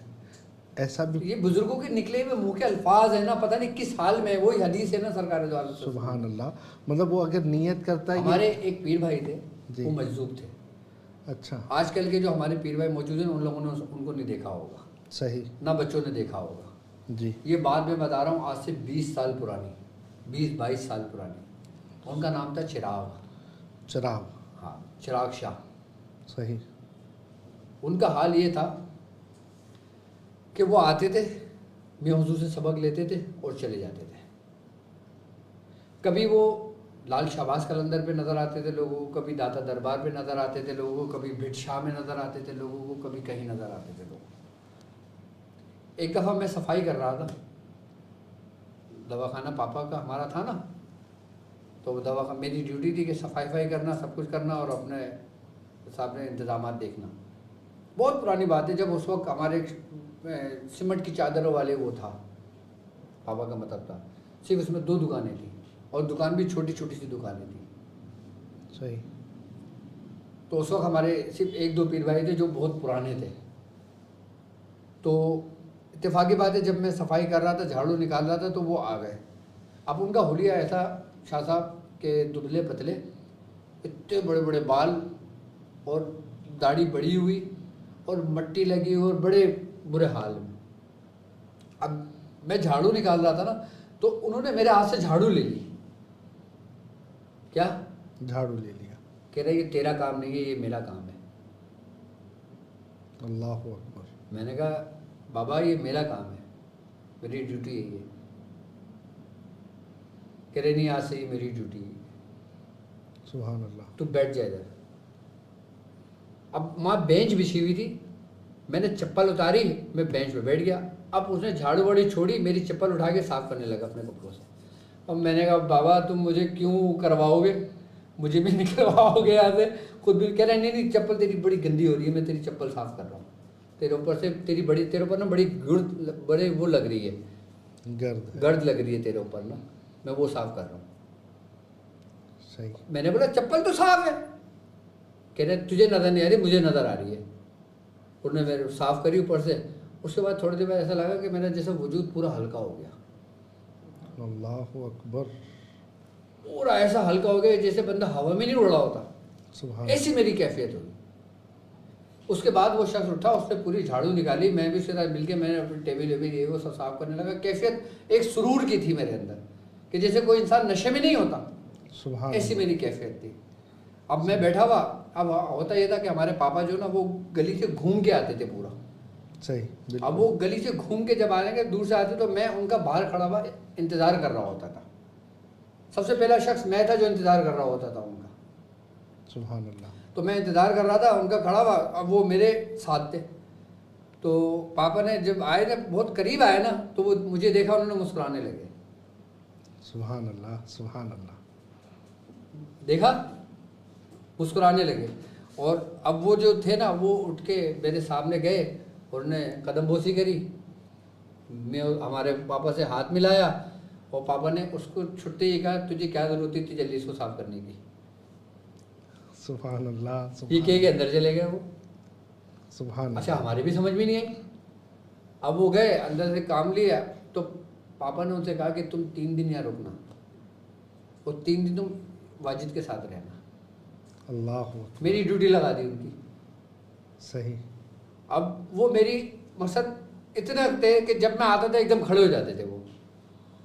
ایسا بھی؟ یہ بزرگوں کے نکلے ہوئے منہ کے الفاظ ہیں نا، پتہ نہیں کس حال میں، وہی حدیث ہے نا سرکار دو عالم۔ سبحان اللہ، مطلب وہ اگر نیت کرتا ہے ہمارے ایک پیر بھائی تھے، جی، وہ مجذوب تھے۔ اچھا، آج کل کے جو ہمارے پیر بھائی موجود ہیں، ان لوگوں نے ان کو نہیں دیکھا ہوگا، صحیح، نہ بچوں نے دیکھا ہوگا۔ جی، یہ بات میں بتا رہا ہوں آج سے 20 سال پرانی، 20-22 سال پرانی۔ ان کا نام تھا چراغ، چراغ، ہاں چراغ شاہ۔ صحیح، ان کا حال یہ تھا کہ وہ آتے تھے، میں حضور سے سبق لیتے تھے اور چلے جاتے تھے۔ کبھی وہ لال شہباز قلندر پہ نظر آتے تھے لوگوں کو، کبھی داتا دربار پہ نظر آتے تھے لوگوں کو، کبھی بھٹ شاہ میں نظر آتے تھے لوگوں کو، کبھی کہیں نظر آتے تھے لوگوں کو۔ ایک دفعہ میں صفائی کر رہا تھا، دواخانہ پاپا کا ہمارا تھا نا، تو وہ دوا، میری ڈیوٹی تھی کہ صفائی کرنا، سب کچھ کرنا، اور اپنے سامنے انتظامات دیکھنا۔ بہت پرانی بات ہے، جب اس وقت ہمارے سیمنٹ کی چادروں والے وہ تھا، پاپا کا مطلب تھا، صرف اس میں 2 دکانیں تھیں، اور دکان بھی چھوٹی چھوٹی سی دکانیں تھیں۔ صحیح، تو اس وقت ہمارے صرف 1-2 پیر بھائی تھے جو بہت پرانے تھے۔ تو اتفاقی بات ہے، جب میں صفائی کر رہا تھا، جھاڑو نکال رہا تھا، تو وہ آ گئے۔ اب ان کا حلیہ ایسا شاہ صاحب کے دبلے پتلے، اتنے بڑے بڑے بال، اور داڑھی بڑی ہوئی، اور مٹی لگی ہوئی، اور بڑے برے حال میں۔ اب میں جھاڑو نکال رہا تھا نا، تو انہوں نے میرے ہاتھ سے جھاڑو لے لی۔ کیا؟ جھاڑو لے لیا، کہہ رہے یہ تیرا کام نہیں ہے، یہ میرا کام ہے۔ اللہ اکبر، میں نے کہا بابا یہ میرا کام ہے، میری ڈیوٹی ہے یہ۔ کہہ رہے نہیں، آج سے یہ میری ڈیوٹی ہے، سبحان اللہ، تو بیٹھ جائے ادھر۔ اب وہاں بینچ بچھی ہوئی تھی، میں نے چپل اتاری، میں بینچ پہ بیٹھ گیا۔ اب اس نے جھاڑو واڑی چھوڑی، میری چپل اٹھا کے صاف کرنے لگا اپنے کپڑوں سے۔ اب میں نے کہا بابا تم مجھے کیوں کرواؤ گے، مجھے بھی نکلواؤ گے یہاں سے، خود بھی۔ کہہ رہے نہیں چپل تیری بڑی گندی ہو رہی ہے، میں تیری چپل صاف کر رہا ہوں، تیرے اوپر سے تیرے اوپر نا بڑی بڑے وہ لگ رہی ہے، گرد لگ رہی ہے تیرے اوپر نا، میں وہ صاف کر رہا ہوں۔ صحیح، میں نے بولا چپل تو صاف ہے۔ کہہ رہے تجھے نظر نہیں آ رہی، مجھے نظر آ رہی ہے۔ انہوں نے میرے صاف کری اوپر سے۔ اس کے بعد تھوڑی دیر بعد ایسا لگا کہ میرا جیسا وجود پورا ہلکا ہو گیا، اللہ اکبر، پورا ایسا ہلکا ہو گیا جیسے بندہ ہوا میں نہیں اڑ رہا ہوتا، سبحان ایسی میری کیفیت ہوئی۔ اس کے بعد وہ شخص اٹھا، اس نے پوری جھاڑو نکالی، میں بھی اس کے ساتھ مل کے میں نے اپنی ٹیبل ویبل یہ وہ سب صاف کرنے لگا۔ کیفیت ایک سرور کی تھی میرے اندر، کہ جیسے کوئی انسان نشے میں نہیں ہوتا، سبحان ایسی اللہ، میری کیفیت تھی۔ اب میں بیٹھا ہوا، اب ہوتا یہ تھا کہ ہمارے پاپا جو نا وہ گلی سے گھوم کے آتے تھے پورا۔ صحیح، بالکل، اب وہ گلی سے گھوم کے جب آنے کے دور سے آتے تو میں ان کا باہر کھڑا ہوا انتظار کر رہا ہوتا تھا۔ سب سے پہلا شخص میں تھا جو انتظار کر رہا ہوتا تھا ان کا۔ سبحان اللہ، تو میں انتظار کر رہا تھا ان کا کھڑا ہوا، اب وہ میرے ساتھ تھے۔ تو پاپا نے جب آئے نا، بہت قریب آئے نا، تو وہ مجھے دیکھا، انہوں نے مسکرانے لگے۔ سبحان اللہ، سبحان اللہ، دیکھا, مسکرانے لگے. اور اب وہ جو تھے نا وہ اٹھ کے میرے سامنے گئے اور انہوں نے قدم بوسی کری. میں ہمارے پاپا سے ہاتھ ملایا اور پاپا نے اس کو چھٹتے ہی کہا تجھے کیا ضرورت تھی جلدی اس کو صاف کرنے کی. سبحان اللہ. یہ کہہ کے اندر چلے گئے وہ. سبحان. اچھا ہماری بھی سمجھ میں نہیں آئی. اب وہ گئے اندر سے کام لیا تو پاپا نے ان سے کہا کہ تم 3 دن یہاں رکنا اور 3 دن تم واجد کے ساتھ رہنا. اللہ. میری ڈیوٹی لگا دی ان کی. صحیح. اب وہ میری مقصد اتنا تھے کہ جب میں آتا تھا ایک دم کھڑے ہو جاتے تھے وہ,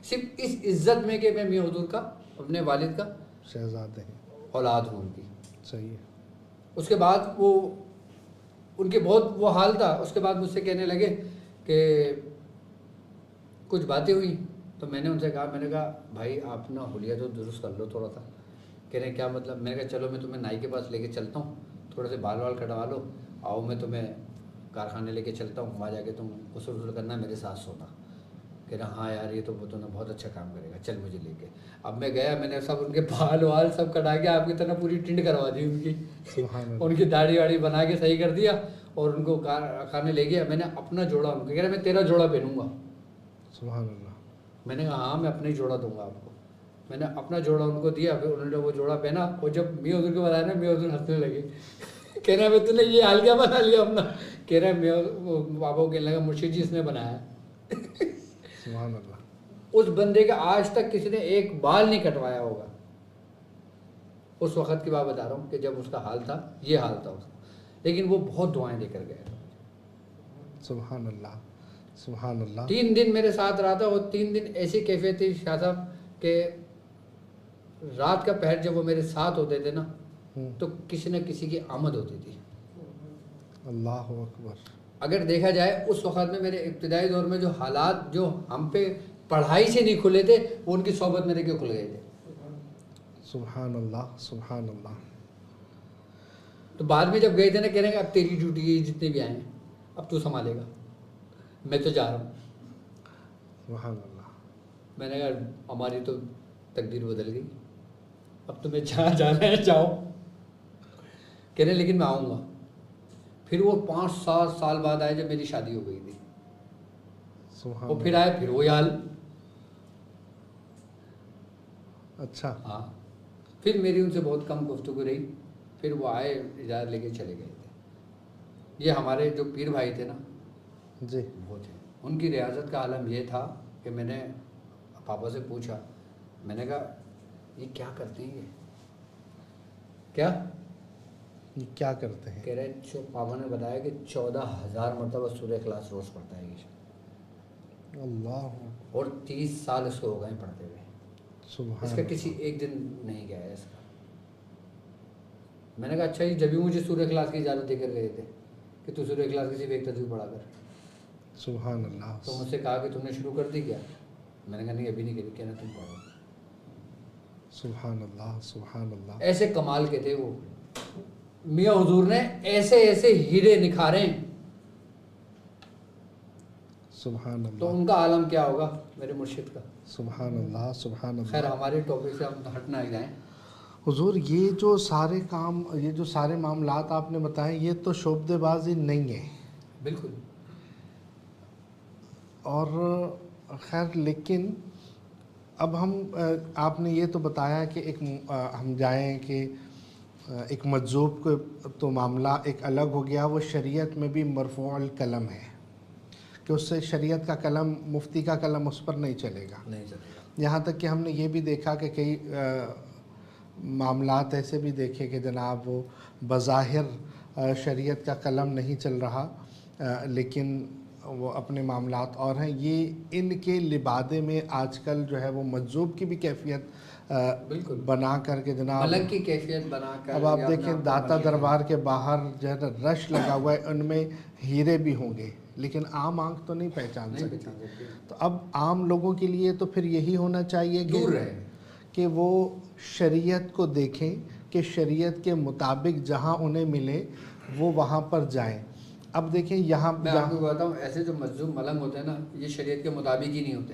صرف اس عزت میں کہ میں میاں حضور کا اپنے والد کا شہزادے ہیں, اولاد ہوں ان کی. صحیح ہے. اس کے بعد وہ ان کے بہت وہ حال تھا. اس کے بعد مجھ سے کہنے لگے کہ کچھ باتیں ہوئی تو میں نے ان سے کہا, میں نے کہا بھائی آپ نا حلیہ تو درست کر لو تھوڑا سا. کہہ رہے ہیں کیا مطلب؟ میں نے کہا چلو میں تمہیں نائی کے پاس لے کے چلتا ہوں, تھوڑے سے بال وال کٹوا لو, آؤ میں تمہیں کارخانے لے کے چلتا ہوں, وہاں جا کے تم غسل کرنا میرے ساتھ سونا. کہہ رہا ہاں یار یہ تو وہ تو نا بہت اچھا کام کرے گا, چل مجھے لے کے. اب میں گیا, میں نے سب ان کے بال وال سب کٹا کے آپ کی طرح پوری ٹنڈ کروا دی ان کی, ان کی داڑھی واڑی بنا کے صحیح کر دیا اور ان کو کارخانے لے گیا. میں نے اپنا جوڑا ان کو, کہہ رہا میں تیرا جوڑا پہنوں گا. سبحان اللہ. میں نے کہا ہاں میں اپنا ہی جوڑا دوں گا آپ کو. میں نے اپنا جوڑا ان کو دیا, پھر انہوں نے وہ جوڑا پہنا. اور جب میاں حضور کو بتایا نا, میاں حضور ہنسنے لگے. کہہ رہا ہے تو نے یہ حال کیا بنا لیا اپنا. کہہ رہا ہے میاں بابا کو کہنے لگا مرشد جی اس نے بنایا. سبحان اللہ. اس بندے کا آج تک کسی نے ایک بال نہیں کٹوایا ہوگا. اس وقت کی بات بتا رہا ہوں کہ جب اس کا حال تھا, یہ حال تھا اس کا, لیکن وہ بہت دعائیں دے کر گئے. سبحان اللہ. سبحان اللہ. 3 دن میرے ساتھ رہا تھا, اور 3 دن ایسی کیفیت تھی شاہ صاحب کہ رات کا پہر جب وہ میرے ساتھ ہوتے تھے نا تو کسی نہ کسی کی آمد ہوتی تھی. اللہ اکبر. اگر دیکھا جائے اس وقت میں میرے ابتدائی دور میں جو حالات جو ہم پہ پڑھائی سے نہیں کھلے تھے, وہ ان کی صحبت میں دیکھ کے کھل گئے تھے. سبحان اللہ. سبحان اللہ. تو بعد میں جب گئے تھے نا, کہہ رہے ہیں اب تیری ڈیوٹی جتنے بھی آئے ہیں اب تو سنبھالے گا, میں تو جا رہا ہوں. سبحان اللہ. میں نے کہا ہماری تو تقدیر بدل گئی, اب تمہیں جہاں جانا ہے جاؤ. کہہ رہے لیکن میں آؤں گا. پھر وہ 5-7 سال بعد آئے جب میری شادی ہو گئی تھی. وہ پھر آئے, پھر وہی حال. اچھا. ہاں, پھر میری ان سے بہت کم گفتگو رہی. پھر وہ آئے, اجازت لے کے چلے گئے تھے. یہ ہمارے جو پیر بھائی تھے نا جی, وہ تھے. ان کی ریاضت کا عالم یہ تھا کہ میں نے پاپا سے پوچھا, میں نے کہا یہ کیا کرتے ہیں, یہ کیا کرتے ہیں؟ کہہ رہے پاپا نے بتایا کہ 14,000 مرتبہ سورہ اخلاص روز پڑھتا ہے یہ. اللہ. اور 30 سال اس کو ہو گئے پڑھتے ہوئے. سبحان. اس کا کسی ایک دن نہیں گیا ہے اس کا. میں نے کہا اچھا جب بھی مجھے سورہ اخلاص کی اجازت دے کر گئے تھے کہ تو سورہ اخلاص کی صرف ایک تجویز پڑھا کر. سبحان اللہ. تو مجھ سے کہا کہ تم نے شروع کر دی کیا؟ میں نے کہا نہیں ابھی نہیں کری. کہنا تم پڑھو. سبحان اللہ. سبحان اللہ. ایسے کمال کے تھے وہ. میاں حضور نے ایسے ایسے ہیرے نکھارے, سبحان اللہ. تو ان کا عالم کیا ہوگا میرے مرشد کا. سبحان اللہ. سبحان اللہ. خیر ہمارے ٹاپک سے ہم ہٹ نہ جائیں. حضور یہ جو سارے کام, یہ جو سارے معاملات آپ نے بتائے, یہ تو شعبدے بازی نہیں ہے. بالکل. اور خیر لیکن اب ہم, آپ نے یہ تو بتایا کہ ایک ہم جائیں کہ ایک مجذوب کو تو معاملہ ایک الگ ہو گیا, وہ شریعت میں بھی مرفوع القلم ہے کہ اس سے شریعت کا قلم, مفتی کا قلم اس پر نہیں چلے گا. نہیں چلے گا. یہاں تک کہ ہم نے یہ بھی دیکھا کہ کئی معاملات ایسے بھی دیکھے کہ جناب وہ بظاہر شریعت کا قلم نہیں چل رہا, لیکن وہ اپنے معاملات اور ہیں. یہ ان کے لبادے میں آج کل جو ہے وہ مجذوب کی بھی کیفیت بالکل بنا کر کے جناب, ملک کی کیفیت بنا کر. اب آپ دیکھیں داتا دربار کے باہر جو ہے رش لگا ہوا ہے, ان میں ہیرے بھی ہوں گے لیکن عام آنکھ تو نہیں پہچان سکتی. تو اب عام لوگوں کے لیے تو پھر یہی ہونا چاہیے کہ وہ شریعت کو دیکھیں کہ شریعت کے مطابق جہاں انہیں ملے وہ وہاں پر جائیں. اب دیکھیں میں آپ کو بتاؤں, ایسے جو مجذوب ملنگ ہوتے ہیں نا, یہ شریعت کے مطابق ہی نہیں ہوتے.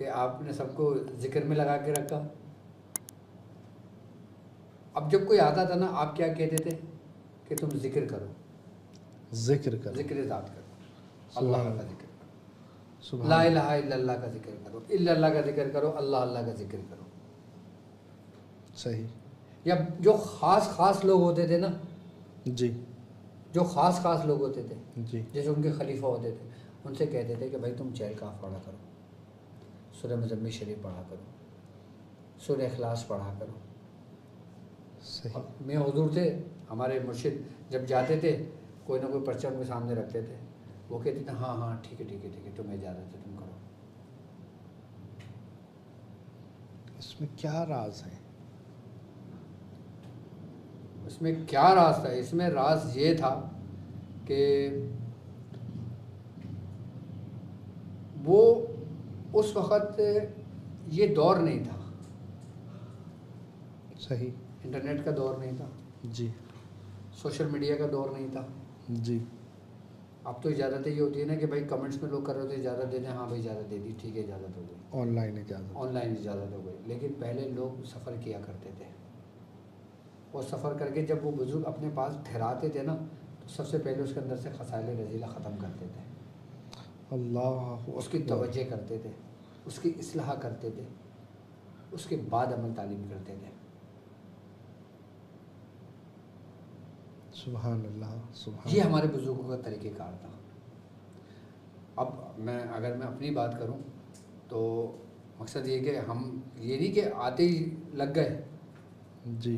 کہ آپ نے سب کو ذکر میں لگا کے رکھا. اب جب کوئی آتا تھا نا آپ کیا کہتے تھے کہ تم ذکر کرو, ذکر کرو, ذکر ذات کرو, سبحان اللہ کا اللہ, ذکر کرو, سبحان لا اللہ. الہ الا اللہ کا ذکر کرو, الا اللہ کا ذکر کرو, اللہ اللہ کا ذکر کرو. صحیح. یا جو خاص لوگ ہوتے تھے نا, جی جو خاص لوگ ہوتے تھے, جی جیسے ان کے خلیفہ ہوتے تھے, ان سے کہتے تھے کہ بھائی تم چہل کاف پڑھا کرو, سورہ مزمل شریف پڑھا کرو, سورہ اخلاص پڑھا کرو. صحیح. میں حضور تھے, ہمارے مرشد جب جاتے تھے کوئی نہ کوئی پرچہ ان کے سامنے رکھتے تھے, وہ کہتے تھے ہاں ٹھیک ہے تمہیں اجازت ہے تم کرو. اس میں کیا راز ہے؟ اس میں کیا راز تھا؟ اس میں راز یہ تھا کہ وہ اس وقت یہ دور نہیں تھا, صحیح. انٹرنیٹ کا دور نہیں تھا, جی سوشل میڈیا کا دور نہیں تھا. جی. اب تو اجازتیں یہ ہوتی ہے نا کہ بھائی کمنٹس میں لوگ کر رہے ہوتے اجازت دے دیں, ہاں بھائی اجازت دے دی, ٹھیک ہے اجازت ہو گئی, آن لائن اجازت. آن لائن اجازت ہو گئی. لیکن پہلے لوگ سفر کیا کرتے تھے, اور سفر کر کے جب وہ بزرگ اپنے پاس ٹھہراتے تھے نا تو سب سے پہلے اس کے اندر سے خصائل رذیلہ ختم کرتے تھے, اللہ اس کی توجہ کرتے تھے, اس کی اصلاح کرتے تھے, اس کے بعد عمل تعلیم کرتے تھے. سبحان اللہ, سبحان. یہ ہمارے بزرگوں کا طریقہ کار تھا. اب اگر میں اپنی بات کروں تو مقصد یہ کہ ہم یہ نہیں کہ آتے ہی لگ گئے. جی.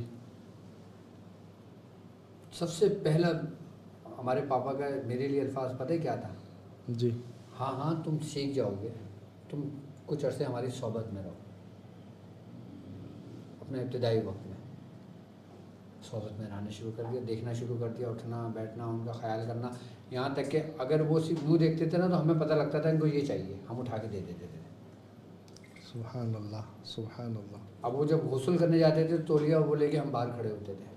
سب سے پہلا ہمارے پاپا کا میرے لیے الفاظ پتہ ہے کیا تھا؟ جی. ہاں تم سیکھ جاؤ گے, تم کچھ عرصے ہماری صحبت میں رہو. اپنے ابتدائی وقت میں صحبت میں رہنا شروع کر دیا, دیکھنا شروع کر دیا, اٹھنا بیٹھنا, ان کا خیال کرنا, یہاں تک کہ اگر وہ صرف منہ دیکھتے تھے نا تو ہمیں پتہ لگتا تھا ان کو یہ چاہیے, ہم اٹھا کے دے دیتے تھے. سبحان اللہ, سبحان اللہ. اب وہ جب غسل کرنے جاتے تھے تولیہ وہ لے کے ہم باہر کھڑے ہوتے تھے,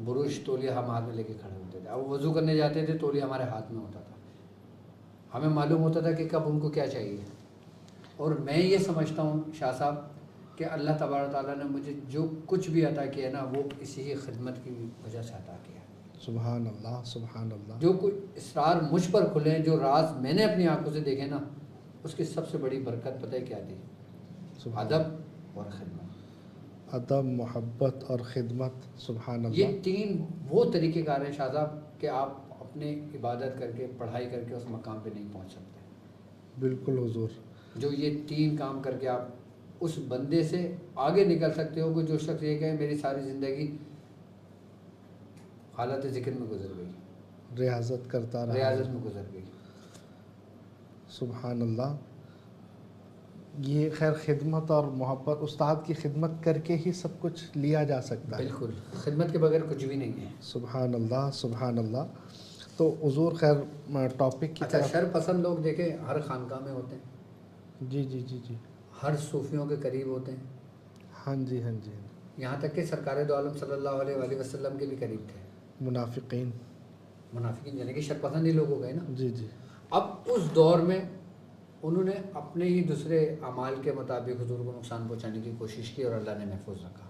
برش تولیہ ہم ہاتھ میں لے کے کھڑے ہوتے تھے. اب وضو کرنے جاتے تھے تولیہ ہمارے ہاتھ میں ہوتا تھا, ہمیں معلوم ہوتا تھا کہ کب ان کو کیا چاہیے. اور میں یہ سمجھتا ہوں شاہ صاحب کہ اللہ تبارک تعالیٰ نے مجھے جو کچھ بھی عطا کیا نا وہ اسی کی خدمت کی وجہ سے عطا کیا. سبحان اللہ, سبحان اللہ. جو کوئی اسرار مجھ پر کھلے, جو راز میں نے اپنی آنکھوں سے دیکھے نا, اس کی سب سے بڑی برکت پتہ ہے کیا تھی؟ ادب اور خدمت. ادب, محبت اور خدمت. سبحان اللہ. یہ تین وہ طریقہ کار ہیں شاہ صاحب کہ آپ اپنے عبادت کر کے پڑھائی کر کے اس مقام پہ نہیں پہنچ سکتے. بالکل حضور. جو یہ تین کام کر کے آپ اس بندے سے آگے نکل سکتے ہو کہ جو شخص یہ کہے میری ساری زندگی حالت ذکر میں گزر گئی, ریاضت کرتا رہا, ریاضت میں گزر گئی. سبحان اللہ. یہ خیر خدمت اور محبت, استاد کی خدمت کر کے ہی سب کچھ لیا جا سکتا ہے. بالکل, خدمت کے بغیر کچھ بھی نہیں ہے. سبحان اللہ, سبحان اللہ. تو حضور خیر ٹاپک کی اچھا, طرف. شر پسند لوگ دیکھیں ہر خانقاہ میں ہوتے ہیں, جی جی جی جی. ہر صوفیوں کے قریب ہوتے ہیں. ہاں جی, ہاں جی. یہاں تک کہ سرکار دو عالم صلی اللہ علیہ وآلہ وسلم کے بھی قریب تھے. منافقین, منافقین یعنی کہ شر پسند ہی لوگ ہو گئے نا. جی جی. اب اس دور میں انہوں نے اپنے ہی دوسرے اعمال کے مطابق حضور کو نقصان پہنچانے کی کوشش کی اور اللہ نے محفوظ رکھا.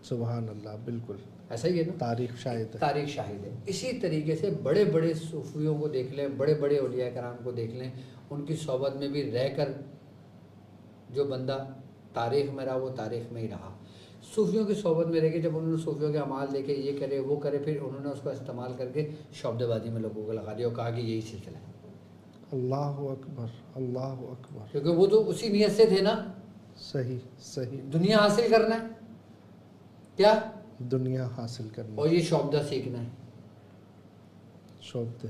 سبحان اللہ. بالکل ایسا ہی ہے نا, تاریخ شاہد ہے. تاریخ شاہد ہے. اسی طریقے سے بڑے بڑے صوفیوں کو دیکھ لیں, بڑے بڑے اولیاء کرام کو دیکھ لیں, ان کی صحبت میں بھی رہ کر جو بندہ تاریخ میں رہا وہ تاریخ میں ہی رہا. صوفیوں کی صحبت میں رہ کے جب انہوں نے صوفیوں کے اعمال دیکھے, یہ کرے وہ کرے, پھر انہوں نے اس کو استعمال کر کے شعبدہ بازی میں لوگوں کو لگا دیا اور کہا کہ یہی سلسلہ ہے. اللہ اکبر, اللہ اکبر. کیونکہ وہ تو اسی نیت سے تھے نا, صحیح صحیح. دنیا حاصل کرنا ہے, کیا دنیا حاصل کرنا, اور یہ شعبدہ سیکھنا ہے. شعبدے.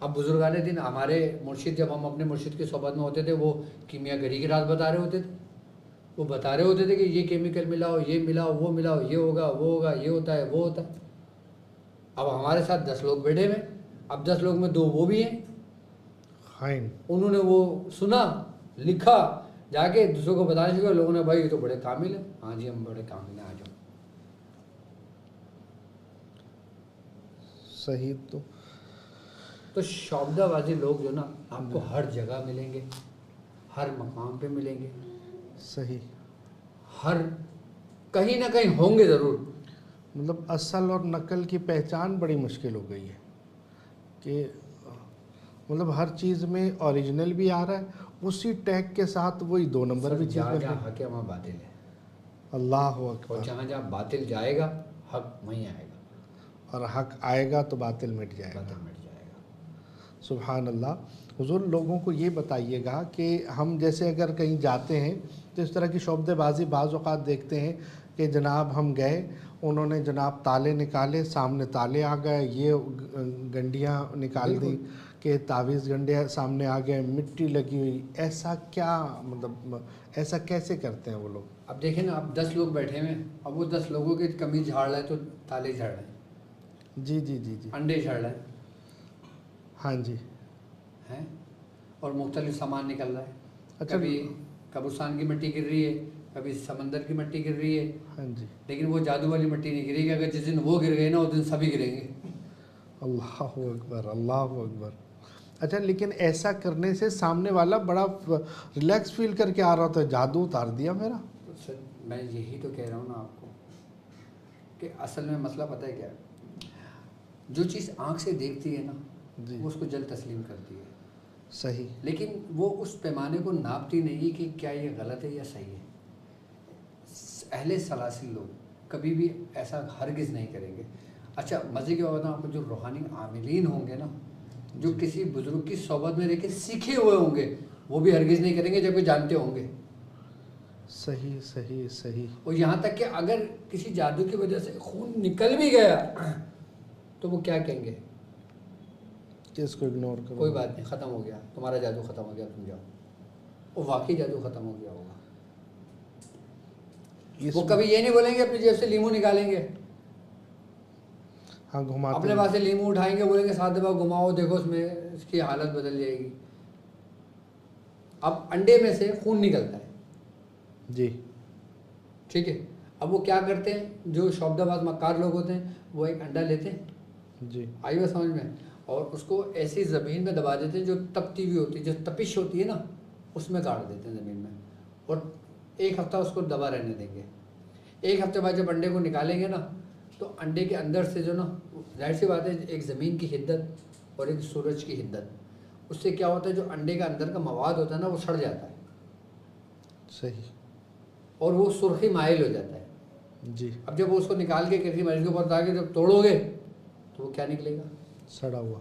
اب بزرگان دن ہمارے مرشد, جب ہم اپنے مرشد کی صحبت میں ہوتے تھے وہ کیمیا گری کی راز بتا رہے ہوتے تھے. وہ بتا رہے ہوتے تھے کہ یہ کیمیکل ملاؤ, یہ ملاؤ, وہ ملاؤ, یہ ہوگا, وہ ہوگا, یہ ہوتا ہے, وہ ہوتا ہے. اب ہمارے ساتھ 10 لوگ بیٹھے ہوئے, اب 10 لوگ میں 2 وہ بھی ہیں, خائن. انہوں نے وہ سنا, لکھا, جا کے دوسروں کو بتانے شروع, لوگوں نے بھائی یہ تو بڑے کامل ہیں. ہاں جی ہم بڑے کامل ہیں, آ جاؤ. صحیح. تو شعبدہ بازی لوگ جو نا آپ کو ہر جگہ ملیں گے, ہر مقام پہ ملیں گے، صحیح. ہر کہیں نہ کہیں ہوں گے ضرور. مطلب اصل اور نقل کی پہچان بڑی مشکل ہو گئی ہے کہ مطلب ہر چیز میں اوریجنل بھی آ رہا ہے، اسی ٹیگ کے ساتھ وہی 2 نمبر بھی چیز جہاں بن جہاں رہی ہے. حق ہے وہاں باطل ہے، اللہ اور اکبر. جہاں جہاں باطل جائے گا حق وہیں آئے گا، اور حق آئے گا تو باطل مٹ جائے گا. باطل مٹ جائے گا. سبحان اللہ. حضور لوگوں کو یہ بتائیے گا کہ ہم جیسے اگر کہیں جاتے ہیں تو اس طرح کی شعبدے بازی بعض اوقات دیکھتے ہیں کہ جناب ہم گئے، انہوں نے جناب تالے نکالے، سامنے تالے آ گئے، یہ گنڈیاں نکال دیں کہ تعویذ گنڈیاں سامنے آ گئے، مٹی لگی ہوئی. ایسا کیا مطلب ایسا کیسے کرتے ہیں وہ لوگ؟ اب دیکھیں نا، اب 10 لوگ بیٹھے ہوئے ہیں، اب وہ 10 لوگوں کی کمیز جھاڑ رہا ہے تو تالے جھاڑ رہے ہیں، جی جی جی جی. انڈے جھاڑ رہے ہیں ہاں جی. ہیں، اور مختلف سامان نکل رہا ہے. اچھا. کبھی قبرستان کی مٹی گر رہی ہے، کبھی سمندر کی مٹی گر رہی ہے، ہاں جی. لیکن وہ جادو والی مٹی نہیں گرے گی. اگر جس دن وہ گر گئے نا اس دن سبھی گریں گے. اللہ اکبر، اللہ اکبر. اچھا، لیکن ایسا کرنے سے سامنے والا بڑا ریلیکس فیل کر کے آ رہا ہوتا ہے، جادو اتار دیا میرا. سر میں یہی تو کہہ رہا ہوں نا آپ کو کہ اصل میں مسئلہ پتہ ہے کیا ہے، جو چیز آنکھ سے دیکھتی ہے نا جی. وہ اس کو جلد تسلیم کرتی ہے، صحیح. لیکن وہ اس پیمانے کو ناپتی نہیں کہ کیا یہ غلط ہے یا صحیح ہے. اہل سلاسل لوگ کبھی بھی ایسا ہرگز نہیں کریں گے. اچھا مزے کی بات آپ کو، جو روحانی عاملین ہوں گے نا، جو کسی بزرگ کی صحبت میں رہ کے سیکھے ہوئے ہوں گے، وہ بھی ہرگز نہیں کریں گے جب وہ جانتے ہوں گے. صحیح صحیح صحیح. اور یہاں تک کہ اگر کسی جادو کی وجہ سے خون نکل بھی گیا تو وہ کیا کہیں گے؟ کہ اس کو اگنور کرو. کوئی بات نہیں، ختم ہو گیا تمہارا جادو، ختم ہو گیا، تم جاؤ. اور واقعی جادو ختم ہو گیا ہوگا. وہ کبھی یہ نہیں بولیں گے اپنی جیب سے لیمو نکالیں گے، ہاں گھماتے اپنے پاس سے لیمو اٹھائیں گے، بولیں گے 7 دفعہ گھماؤ، دیکھو اس میں اس کی حالت بدل جائے گی. اب انڈے میں سے خون نکلتا ہے، جی. ٹھیک ہے. اب وہ کیا کرتے ہیں، جو شعبدہ باز مکار لوگ ہوتے ہیں، وہ ایک انڈا لیتے ہیں، جی. آئی بات سمجھ میں، اور اس کو ایسی زمین میں دبا دیتے ہیں جو تپتی ہوئی ہوتی ہے، جو تپش ہوتی ہے نا اس میں گاڑ دیتے ہیں زمین میں، اور 1 ہفتہ اس کو دبا رہنے دیں گے. 1 ہفتے بعد جب انڈے کو نکالیں گے نا تو انڈے کے اندر سے جو نا، ظاہر سی بات ہے، ایک زمین کی حدت اور ایک سورج کی حدت، اس سے کیا ہوتا ہے، جو انڈے کا اندر کا مواد ہوتا ہے نا وہ سڑ جاتا ہے. صحیح. اور وہ سرخی مائل ہو جاتا ہے. جی. اب جب وہ اس کو نکال کے کسی مریض کے اوپر ڈال کے جب توڑو گے تو وہ کیا نکلے گا؟ سڑا ہوا.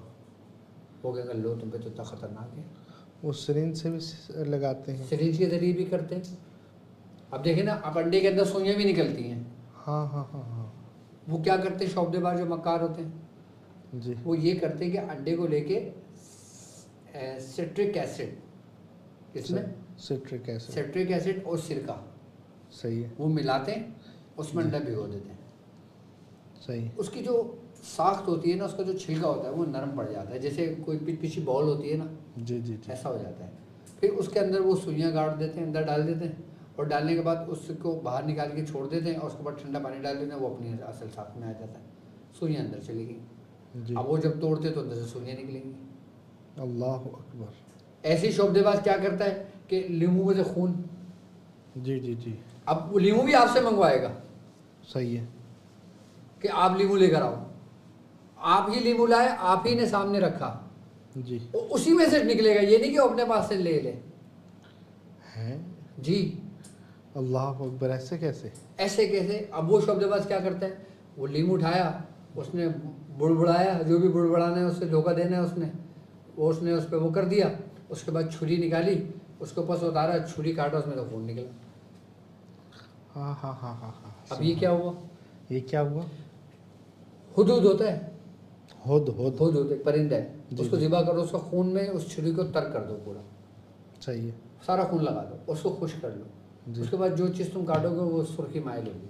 وہ کہے گا لو تم پہ تو اتنا خطرناک ہے. وہ سرنج سے بھی لگاتے ہیں. سرنج کے ذریعے بھی کرتے ہیں. اب دیکھیں نا، اب انڈے کے اندر سوئیاں بھی نکلتی ہیں. ہاں ہاں ہاں ہاں. وہ کیا کرتے ہیں شعبدے باز جو مکار ہوتے ہیں، جی. وہ یہ کرتے ہیں کہ انڈے کو لے کے سٹرک ایسڈ، اس میں سٹرک ایسڈ. سٹرک ایسڈ اور سرکہ صحیح ہے. وہ ملاتے ہیں، اس میں انڈا بھگو دیتے ہیں. صحیح. اس کی جو ساخت ہوتی ہے نا، اس کا جو چھلکا ہوتا ہے وہ نرم پڑ جاتا ہے، جیسے کوئی پیچھے بال ہوتی ہے نا، جی جی جی. ایسا ہو جاتا ہے. پھر اس کے اندر وہ سوئیاں گاڑ دیتے ہیں، اندر ڈال دیتے ہیں، اور ڈالنے کے بعد اس کو باہر نکال کے چھوڑ دیتے ہیں، اور اس کے بعد ٹھنڈا پانی ڈال دیتے ہیں، وہ اپنی اصل ساخت میں آ جاتا ہے، سوئیاں اندر چلے گی. جی. اب وہ جب توڑتے تو اندر سے سوئیاں نکلیں گی. اللہ اکبر. ایسی شعبدے باز کیا کرتا ہے کہ لیمو میں سے خون، جی جی جی. اب وہ لیمو بھی آپ سے منگوائے گا صحیح ہے. کہ آپ لیمو لے کر آؤ، آپ ہی لیمو لائے، آپ ہی نے سامنے رکھا، جی. اسی میں سے نکلے گا، یہ نہیں کہ وہ اپنے پاس سے لے لے. ہیں. جی. اللہ اکبر. ایسے کیسے؟ ایسے کیسے؟ اب وہ شعبدے باز کیا کرتا ہے، وہ لیمو اٹھایا، اس نے بڑبڑایا، جو بھی بڑبڑانا ہے اس سے دھوکہ دینا ہے اس نے، وہ اس نے اس پہ وہ کر دیا. اس کے بعد چھری نکالی، اس کے اوپر سے اتارا، چھری کاٹا، اس میں تو خون نکلا. ہاں ہاں ہاں ہاں ہاں. اب یہ کیا ہوا؟ یہ کیا ہوا؟ حدود ہوتا ہے، ہد ہد. حدود ایک پرندہ ہے، جی اس کو جی. ذبح کرو، اس کا خون میں اس چھری کو تر کر دو، پورا صحیح ہے. سارا خون لگا دو، اس کو خشک کر لو. جی. اس کے بعد جو چیز تم کاٹو گے وہ سرخی مائل ہوگی.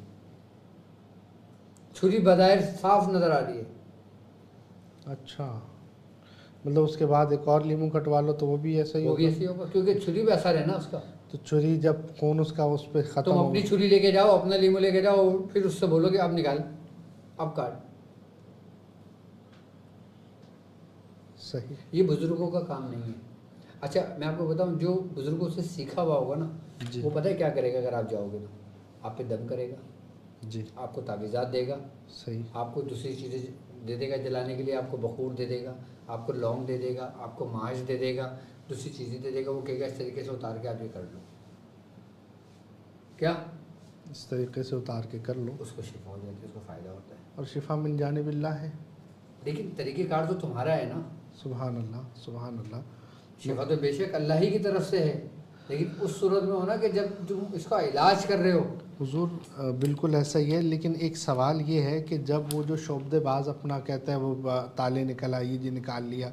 چھری بظاہر صاف نظر آ رہی ہے. اچھا، مطلب اس کے بعد ایک اور لیمو کٹوا لو تو وہ بھی ایسا ہی وہ بھی ہوگا؟ ایسے ہوگا، کیونکہ چھری پہ اثر ہے نا اس کا. تو چھری جب خون اس کا اس پہ ختم تم ہو، اپنی چھری لے کے جاؤ، اپنا لیمو لے کے جاؤ، پھر اس سے بولو کہ اب نکال، اب کاٹ. صحیح. یہ بزرگوں کا کام نہیں ہے. اچھا میں آپ کو بتاؤں، جو بزرگوں سے سیکھا ہوا ہوگا نا جی وہ پتہ ہے کیا کرے گا؟ اگر آپ جاؤ گے تو آپ پہ دم کرے گا، جی آپ کو تعویذات دے گا، صحیح آپ کو دوسری چیزیں دے دے گا جلانے کے لیے، آپ کو بخور دے دے گا، آپ کو لونگ دے دے گا، آپ کو ماش دے دے گا، دوسری چیزیں دے دے گا، وہ کہے گا اس طریقے سے اتار کے آپ یہ کر لو. کیا اس طریقے سے اتار کے کر لو اس کو شفا ہو جاتی ہے، اس کو فائدہ ہوتا ہے. اور شفا من جانب اللہ ہے. لیکن طریقہ کار تو تمہارا ہے نا. سبحان اللہ سبحان اللہ. شفا تو بے شک اللہ ہی کی طرف سے ہے، لیکن اس صورت میں ہونا کہ جب تم اس کا علاج کر رہے ہو. حضور بالکل ایسا ہی ہے، لیکن ایک سوال یہ ہے کہ جب وہ جو شعبدے باز اپنا کہتا ہے وہ تالے نکل آئیے جی نکال لیا،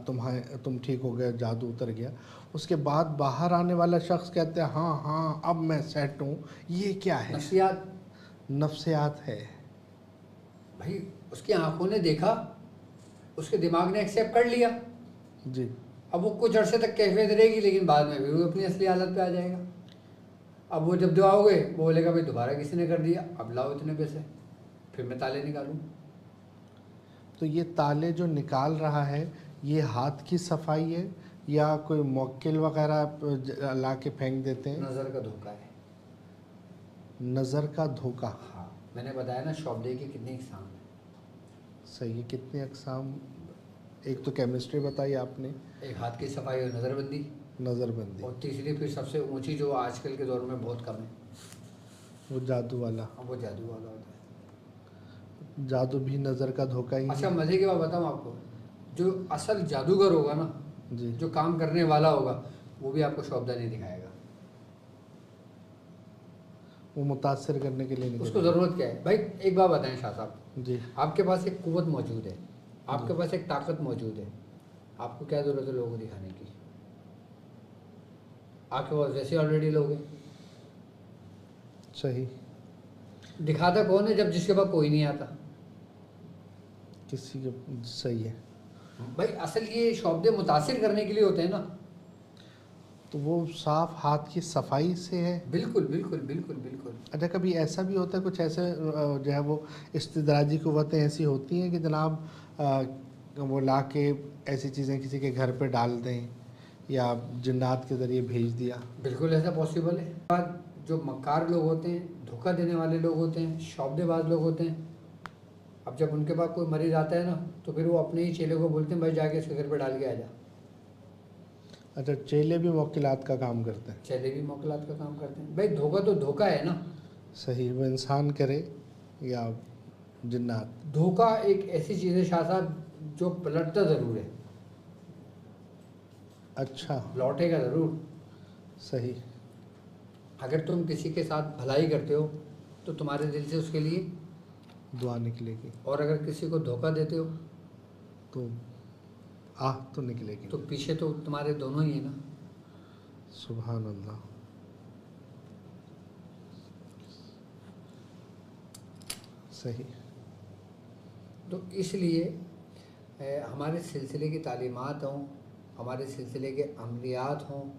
تم ٹھیک ہو گئے، جادو اتر گیا، اس کے بعد باہر آنے والا شخص کہتا ہے ہاں ہاں اب میں سیٹ ہوں، یہ کیا ہے؟ نفسیات. نفسیات ہے. بھائی اس کی آنکھوں نے دیکھا، اس کے دماغ نے ایکسیپٹ کر لیا، جی اب وہ کچھ عرصے تک کیفیت رہے گی، لیکن بعد میں بھی وہ اپنی اصلی حالت پہ آ جائے گا. اب وہ جب دعاؤ گے وہ بولے گا بھائی دوبارہ کسی نے کر دیا، اب لاؤ اتنے پیسے، پھر میں تالے نکالوں. تو یہ تالے جو نکال رہا ہے یہ ہاتھ کی صفائی ہے یا کوئی موکل وغیرہ لا کے پھینک دیتے ہیں؟ نظر کا دھوکہ ہے. نظر کا دھوکہ. ہاں میں نے بتایا نا شعبدے کی کتنی اقسام ہیں. صحیح ہے، کتنے اقسام؟ ایک تو کیمسٹری بتائی آپ نے، ایک ہاتھ کی صفائی اور نظر بندی، نظر بندی، اور تیسری پھر سب سے اونچی جو آج کل کے دور میں بہت کم ہے، وہ جادو والا. وہ جادو والا ہوتا ہے. جادو بھی نظر کا دھوکہ ہی اچھا ہے. مزے کی بات بتاؤں آپ کو، جو اصل جادوگر ہوگا نا، جی جو کام کرنے والا ہوگا، وہ بھی آپ کو شعبدہ نہیں دکھائے گا. وہ متاثر کرنے کے لیے اس نہیں کو ضرورت کیا ہے؟ بھائی ایک بات بتائیں شاہ صاحب، جی آپ کے پاس ایک قوت موجود ہے، آپ کے پاس ایک طاقت موجود ہے، آپ کو کیا ضرورت ہے لوگوں کو دکھانے کی؟ آپ کے پاس ویسے آلریڈی لوگ ہیں. صحیح. دکھاتا کون ہے؟ جب جس کے پاس کوئی نہیں آتا. کسی کے صحیح ہے. بھائی اصل یہ شعبدے متاثر کرنے کے لیے ہوتے ہیں نا. تو وہ صاف ہاتھ کی صفائی سے ہے. بالکل بالکل بالکل بالکل. اچھا کبھی ایسا بھی ہوتا ہے کچھ ایسے جو ہے وہ استدراجی قوتیں ایسی ہوتی ہیں کہ جناب وہ لا کے ایسی چیزیں کسی کے گھر پہ ڈال دیں یا جنات کے ذریعے بھیج دیا؟ بالکل ایسا پاسبل ہے. جو مکار لوگ ہوتے ہیں، دھوکہ دینے والے لوگ ہوتے ہیں، شعبدے باز لوگ ہوتے ہیں، اب جب ان کے پاس کوئی مریض آتا ہے نا تو پھر وہ اپنے ہی چیلے کو بولتے ہیں بھائی جا کے اس کے گھر پہ ڈال کے آ جا. اچھا چیلے بھی موکلات کا کام کرتے ہیں؟ چیلے بھی موکلات کا کام کرتے ہیں. بھائی دھوکہ تو دھوکہ ہے نا. صحیح، وہ انسان کرے یا جنات. دھوکہ ایک ایسی چیز ہے شاہ صاحب جو پلٹتا ضرور ہے. اچھا لوٹے گا ضرور. صحیح. اگر تم کسی کے ساتھ بھلائی کرتے ہو تو تمہارے دل سے اس کے لیے دعا نکلے گی، اور اگر کسی کو دھوکہ دیتے ہو تو تو نکلے گی. تو پیچھے تو تمہارے دونوں ہی ہیں نا. سبحان اللہ. صحیح. تو اس لیے ہمارے سلسلے کی تعلیمات ہوں، ہمارے سلسلے کے عملیات ہوں،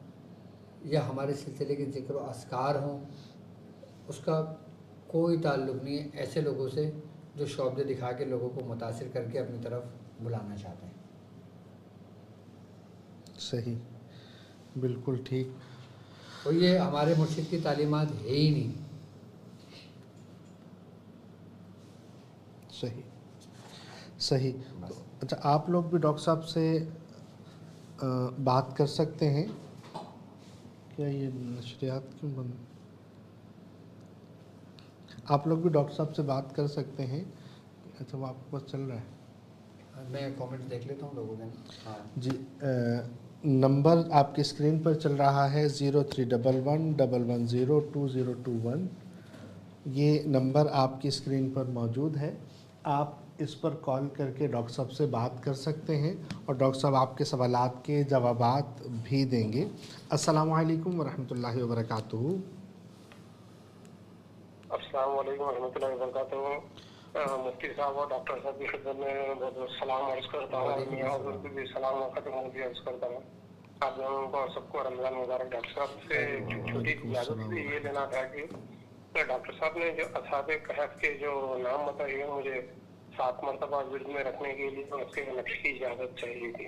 یا ہمارے سلسلے کے ذکر و اذکار ہوں، اس کا کوئی تعلق نہیں ہے ایسے لوگوں سے جو شعبدے دکھا کے لوگوں کو متاثر کر کے اپنی طرف بلانا چاہتے ہیں. صحیح بالکل ٹھیک. اور یہ ہمارے مرشد کی تعلیمات ہے ہی نہیں. صحیح صحیح. اچھا آپ لوگ بھی ڈاکٹر صاحب سے بات کر سکتے ہیں کیا؟ یہ نشریات کیوں بند؟ آپ لوگ بھی ڈاکٹر صاحب سے بات کر سکتے ہیں. اچھا وہ آپ کے پاس چل رہا ہے؟ میں کامنٹ دیکھ لیتا ہوں لوگوں کے. ہاں جی نمبر آپ کی اسکرین پر چل رہا ہے 0311110221. یہ نمبر آپ کی اسکرین پر موجود ہے، آپ اس پر کال کر کے ڈاکٹر صاحب سے بات کر سکتے ہیں اور ڈاکٹر صاحب آپ کے سوالات کے جوابات بھی دیں گے. السلام علیکم ورحمۃ اللہ وبرکاتہ. السلام علیکم ورحمۃ اللہ وبرکاتہ. مفتی صاحب اور ڈاکٹر صاحب کی خدمت میں بہت بہت سلام عرض کرتا ہوں. میں حضور کو بھی سلام و خدمت بھی عرض کرتا ہوں. آپ لوگوں کو اور سب کو رمضان مبارک. ڈاکٹر صاحب سے چھوٹی اجازت بھی یہ لینا تھا کہ ڈاکٹر صاحب نے جو اصحاب کہف کے جو نام بتائے ہیں مجھے 7 مرتبہ ورد میں رکھنے کے لیے اس کے نقش کی اجازت چاہیے تھی.